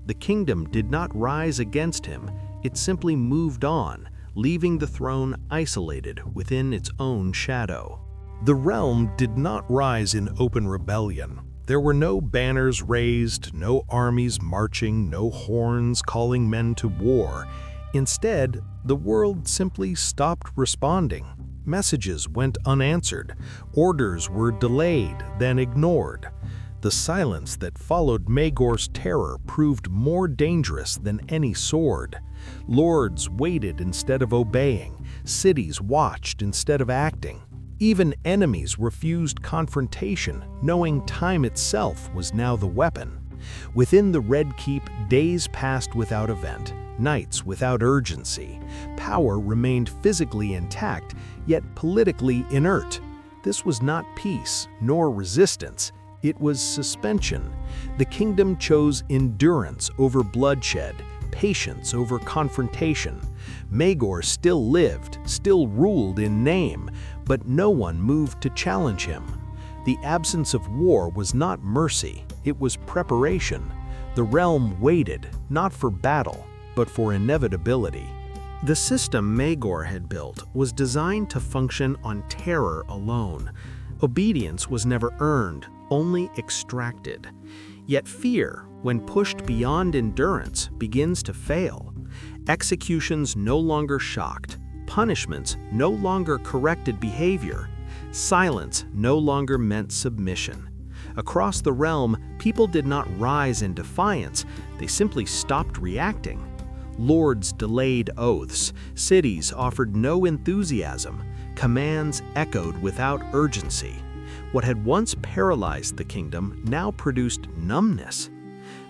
The kingdom did not rise against him, it simply moved on, leaving the throne isolated within its own shadow. The realm did not rise in open rebellion. There were no banners raised, no armies marching, no horns calling men to war. Instead, the world simply stopped responding. Messages went unanswered. Orders were delayed, then ignored. The silence that followed Maegor's terror proved more dangerous than any sword. Lords waited instead of obeying. Cities watched instead of acting. Even enemies refused confrontation, knowing time itself was now the weapon. Within the Red Keep, days passed without event, nights without urgency. Power remained physically intact, yet politically inert. This was not peace, nor resistance. It was suspension. The kingdom chose endurance over bloodshed, patience over confrontation. Maegor still lived, still ruled in name, but no one moved to challenge him. The absence of war was not mercy, it was preparation. The realm waited, not for battle, but for inevitability. The system Maegor had built was designed to function on terror alone. Obedience was never earned, only extracted. Yet fear, when pushed beyond endurance, begins to fail. Executions no longer shocked, punishments no longer corrected behavior, silence no longer meant submission. Across the realm, people did not rise in defiance, they simply stopped reacting. Lords delayed oaths, cities offered no enthusiasm, commands echoed without urgency. What had once paralyzed the kingdom now produced numbness.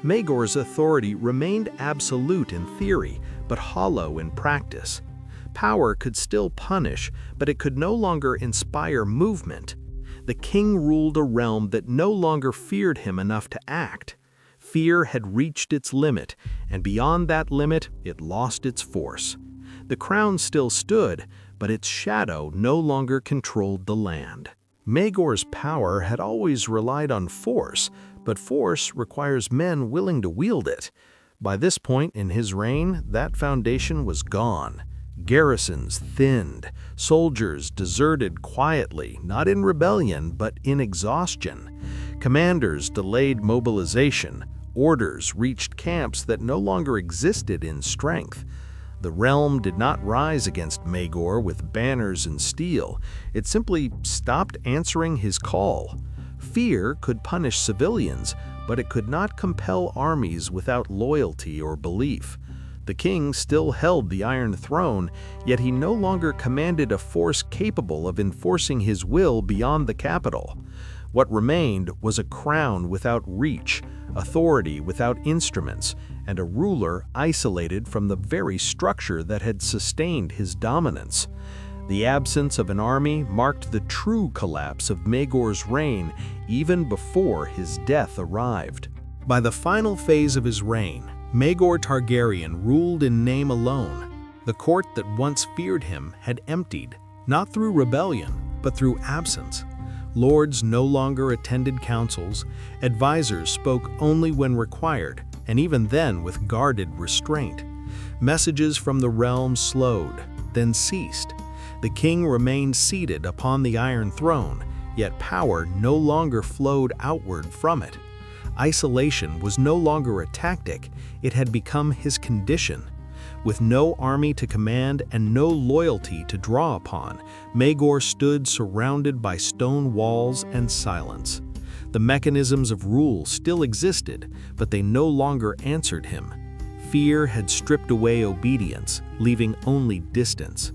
Maegor's authority remained absolute in theory, but hollow in practice. Power could still punish, but it could no longer inspire movement. The king ruled a realm that no longer feared him enough to act. Fear had reached its limit, and beyond that limit, it lost its force. The crown still stood, but its shadow no longer controlled the land. Maegor's power had always relied on force, but force requires men willing to wield it. By this point in his reign, that foundation was gone. Garrisons thinned, soldiers deserted quietly, not in rebellion, but in exhaustion. Commanders delayed mobilization. Orders reached camps that no longer existed in strength. The realm did not rise against Maegor with banners and steel. It simply stopped answering his call. Fear could punish civilians, but it could not compel armies without loyalty or belief. The king still held the Iron Throne, yet he no longer commanded a force capable of enforcing his will beyond the capital. What remained was a crown without reach, authority without instruments, and a ruler isolated from the very structure that had sustained his dominance. The absence of an army marked the true collapse of Maegor's reign even before his death arrived. By the final phase of his reign, Maegor Targaryen ruled in name alone. The court that once feared him had emptied, not through rebellion, but through absence. Lords no longer attended councils, advisors spoke only when required, and even then with guarded restraint. Messages from the realm slowed, then ceased. The king remained seated upon the Iron Throne, yet power no longer flowed outward from it. Isolation was no longer a tactic, it had become his condition. With no army to command and no loyalty to draw upon, Maegor stood surrounded by stone walls and silence. The mechanisms of rule still existed, but they no longer answered him. Fear had stripped away obedience, leaving only distance.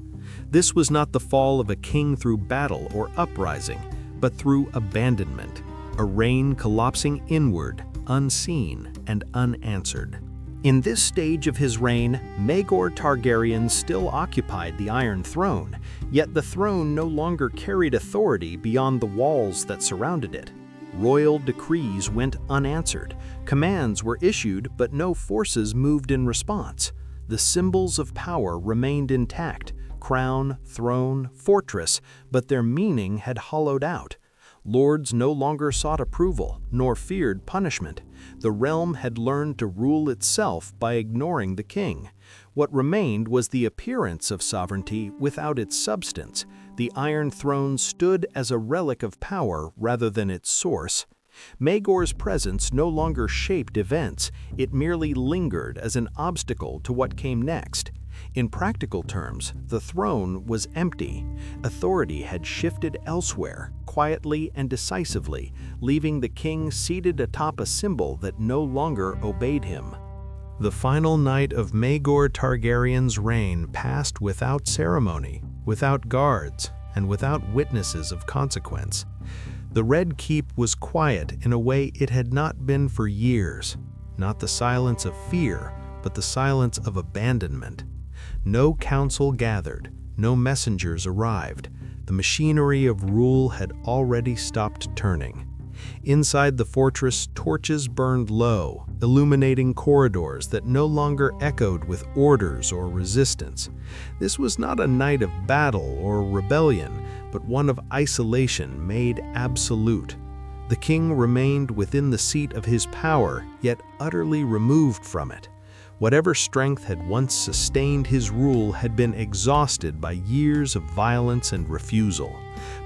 This was not the fall of a king through battle or uprising, but through abandonment, a reign collapsing inward, unseen and unanswered. In this stage of his reign, Maegor Targaryen still occupied the Iron Throne, yet the throne no longer carried authority beyond the walls that surrounded it. Royal decrees went unanswered, commands were issued but no forces moved in response. The symbols of power remained intact, crown, throne, fortress, but their meaning had hollowed out. Lords no longer sought approval, nor feared punishment. The realm had learned to rule itself by ignoring the king. What remained was the appearance of sovereignty without its substance. The Iron Throne stood as a relic of power rather than its source. Maegor's presence no longer shaped events, it merely lingered as an obstacle to what came next. In practical terms, the throne was empty. Authority had shifted elsewhere, quietly and decisively, leaving the king seated atop a symbol that no longer obeyed him. The final night of Maegor Targaryen's reign passed without ceremony, without guards, and without witnesses of consequence. The Red Keep was quiet in a way it had not been for years. Not the silence of fear, but the silence of abandonment. No council gathered, no messengers arrived. The machinery of rule had already stopped turning. Inside the fortress, torches burned low, illuminating corridors that no longer echoed with orders or resistance. This was not a night of battle or rebellion, but one of isolation made absolute. The king remained within the seat of his power, yet utterly removed from it. Whatever strength had once sustained his rule had been exhausted by years of violence and refusal.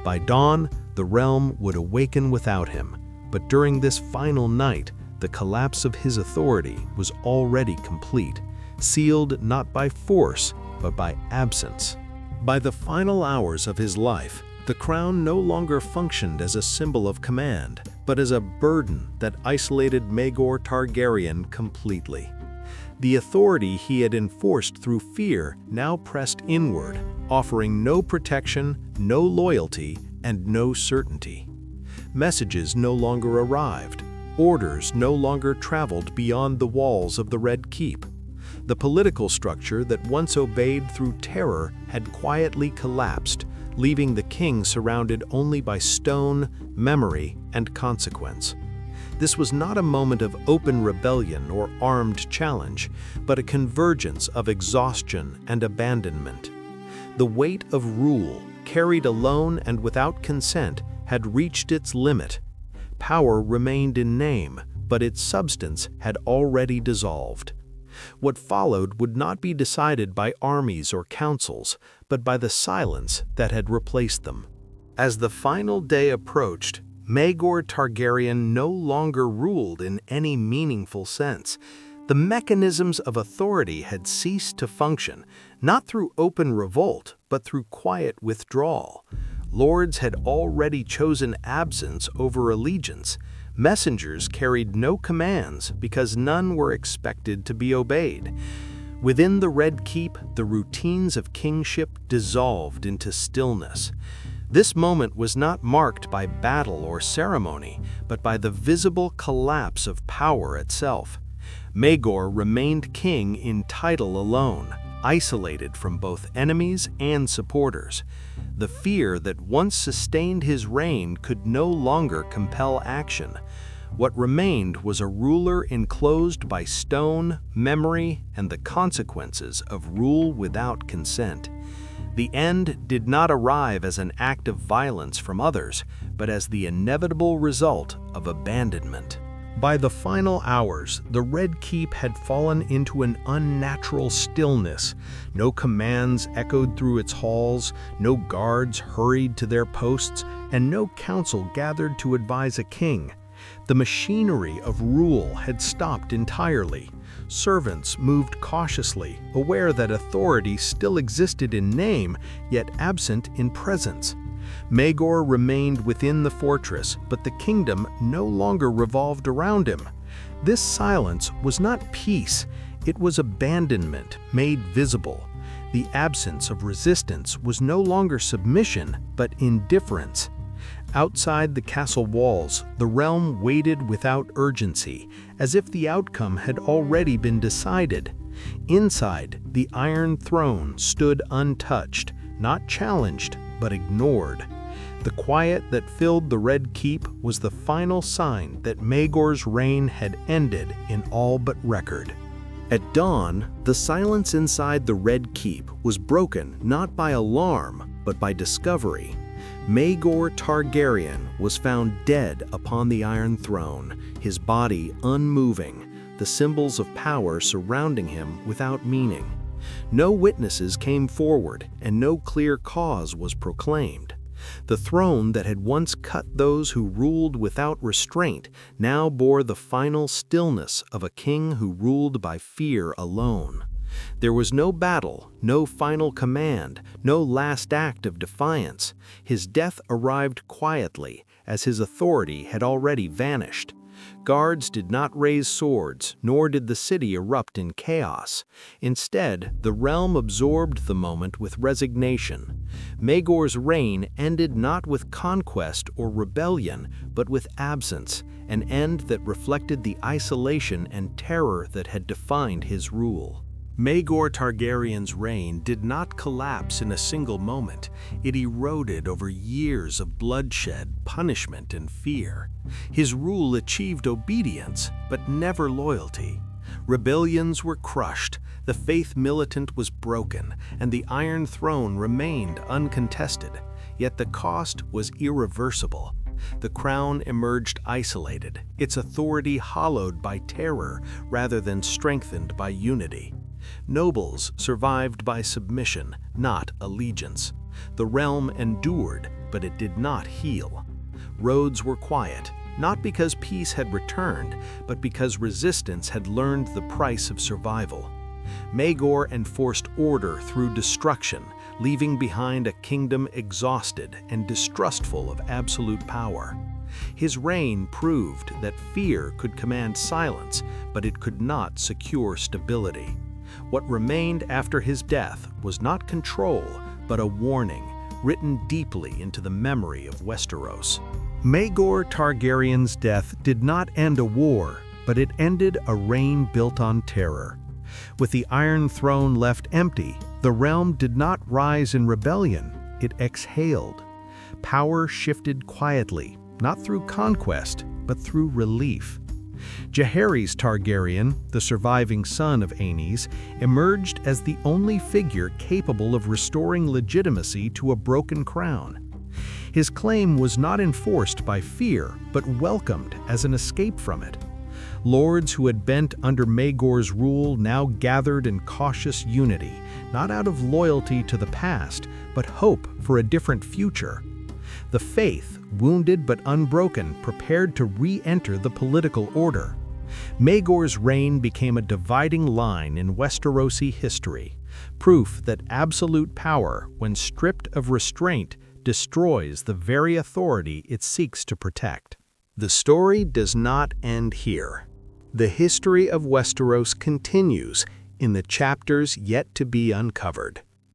By dawn, the realm would awaken without him, but during this final night, the collapse of his authority was already complete, sealed not by force, but by absence. By the final hours of his life, the crown no longer functioned as a symbol of command, but as a burden that isolated Maegor Targaryen completely. The authority he had enforced through fear now pressed inward, offering no protection, no loyalty, and no certainty. Messages no longer arrived. Orders no longer traveled beyond the walls of the Red Keep. The political structure that once obeyed through terror had quietly collapsed, leaving the king surrounded only by stone, memory, and consequence. This was not a moment of open rebellion or armed challenge, but a convergence of exhaustion and abandonment. The weight of rule, carried alone and without consent, had reached its limit. Power remained in name, but its substance had already dissolved. What followed would not be decided by armies or councils, but by the silence that had replaced them. As the final day approached, Maegor Targaryen no longer ruled in any meaningful sense. The mechanisms of authority had ceased to function, not through open revolt, but through quiet withdrawal. Lords had already chosen absence over allegiance. Messengers carried no commands because none were expected to be obeyed. Within the Red Keep, the routines of kingship dissolved into stillness. This moment was not marked by battle or ceremony, but by the visible collapse of power itself. Maegor remained king in title alone, isolated from both enemies and supporters. The fear that once sustained his reign could no longer compel action. What remained was a ruler enclosed by stone, memory, and the consequences of rule without consent. The end did not arrive as an act of violence from others, but as the inevitable result of abandonment. By the final hours, the Red Keep had fallen into an unnatural stillness. No commands echoed through its halls, no guards hurried to their posts, and no council gathered to advise a king. The machinery of rule had stopped entirely. Servants moved cautiously, aware that authority still existed in name, yet absent in presence. Maegor remained within the fortress, but the kingdom no longer revolved around him. This silence was not peace, it was abandonment made visible. The absence of resistance was no longer submission, but indifference. Outside the castle walls, the realm waited without urgency, as if the outcome had already been decided. Inside, the Iron Throne stood untouched, not challenged, but ignored. The quiet that filled the Red Keep was the final sign that Maegor's reign had ended in all but record. At dawn, the silence inside the Red Keep was broken not by alarm, but by discovery. Maegor Targaryen was found dead upon the Iron Throne, his body unmoving, the symbols of power surrounding him without meaning. No witnesses came forward, and no clear cause was proclaimed. The throne that had once cut those who ruled without restraint now bore the final stillness of a king who ruled by fear alone. There was no battle, no final command, no last act of defiance. His death arrived quietly, as his authority had already vanished. Guards did not raise swords, nor did the city erupt in chaos. Instead, the realm absorbed the moment with resignation. Maegor's reign ended not with conquest or rebellion, but with absence, an end that reflected the isolation and terror that had defined his rule. Maegor Targaryen's reign did not collapse in a single moment. It eroded over years of bloodshed, punishment, and fear. His rule achieved obedience, but never loyalty. Rebellions were crushed, the faith militant was broken, and the Iron Throne remained uncontested. Yet the cost was irreversible. The crown emerged isolated, its authority hollowed by terror rather than strengthened by unity. Nobles survived by submission, not allegiance. The realm endured, but it did not heal. Roads were quiet, not because peace had returned, but because resistance had learned the price of survival. Maegor enforced order through destruction, leaving behind a kingdom exhausted and distrustful of absolute power. His reign proved that fear could command silence, but it could not secure stability. What remained after his death was not control, but a warning, written deeply into the memory of Westeros. Maegor Targaryen's death did not end a war, but it ended a reign built on terror. With the Iron Throne left empty, the realm did not rise in rebellion, it exhaled. Power shifted quietly, not through conquest, but through relief. Jaehaerys Targaryen, the surviving son of Aenys, emerged as the only figure capable of restoring legitimacy to a broken crown. His claim was not enforced by fear, but welcomed as an escape from it. Lords who had bent under Maegor's rule now gathered in cautious unity, not out of loyalty to the past, but hope for a different future. The faith, wounded but unbroken, prepared to re-enter the political order. Maegor's reign became a dividing line in Westerosi history, proof that absolute power, when stripped of restraint, destroys the very authority it seeks to protect. The story does not end here. The history of Westeros continues in the chapters yet to be uncovered.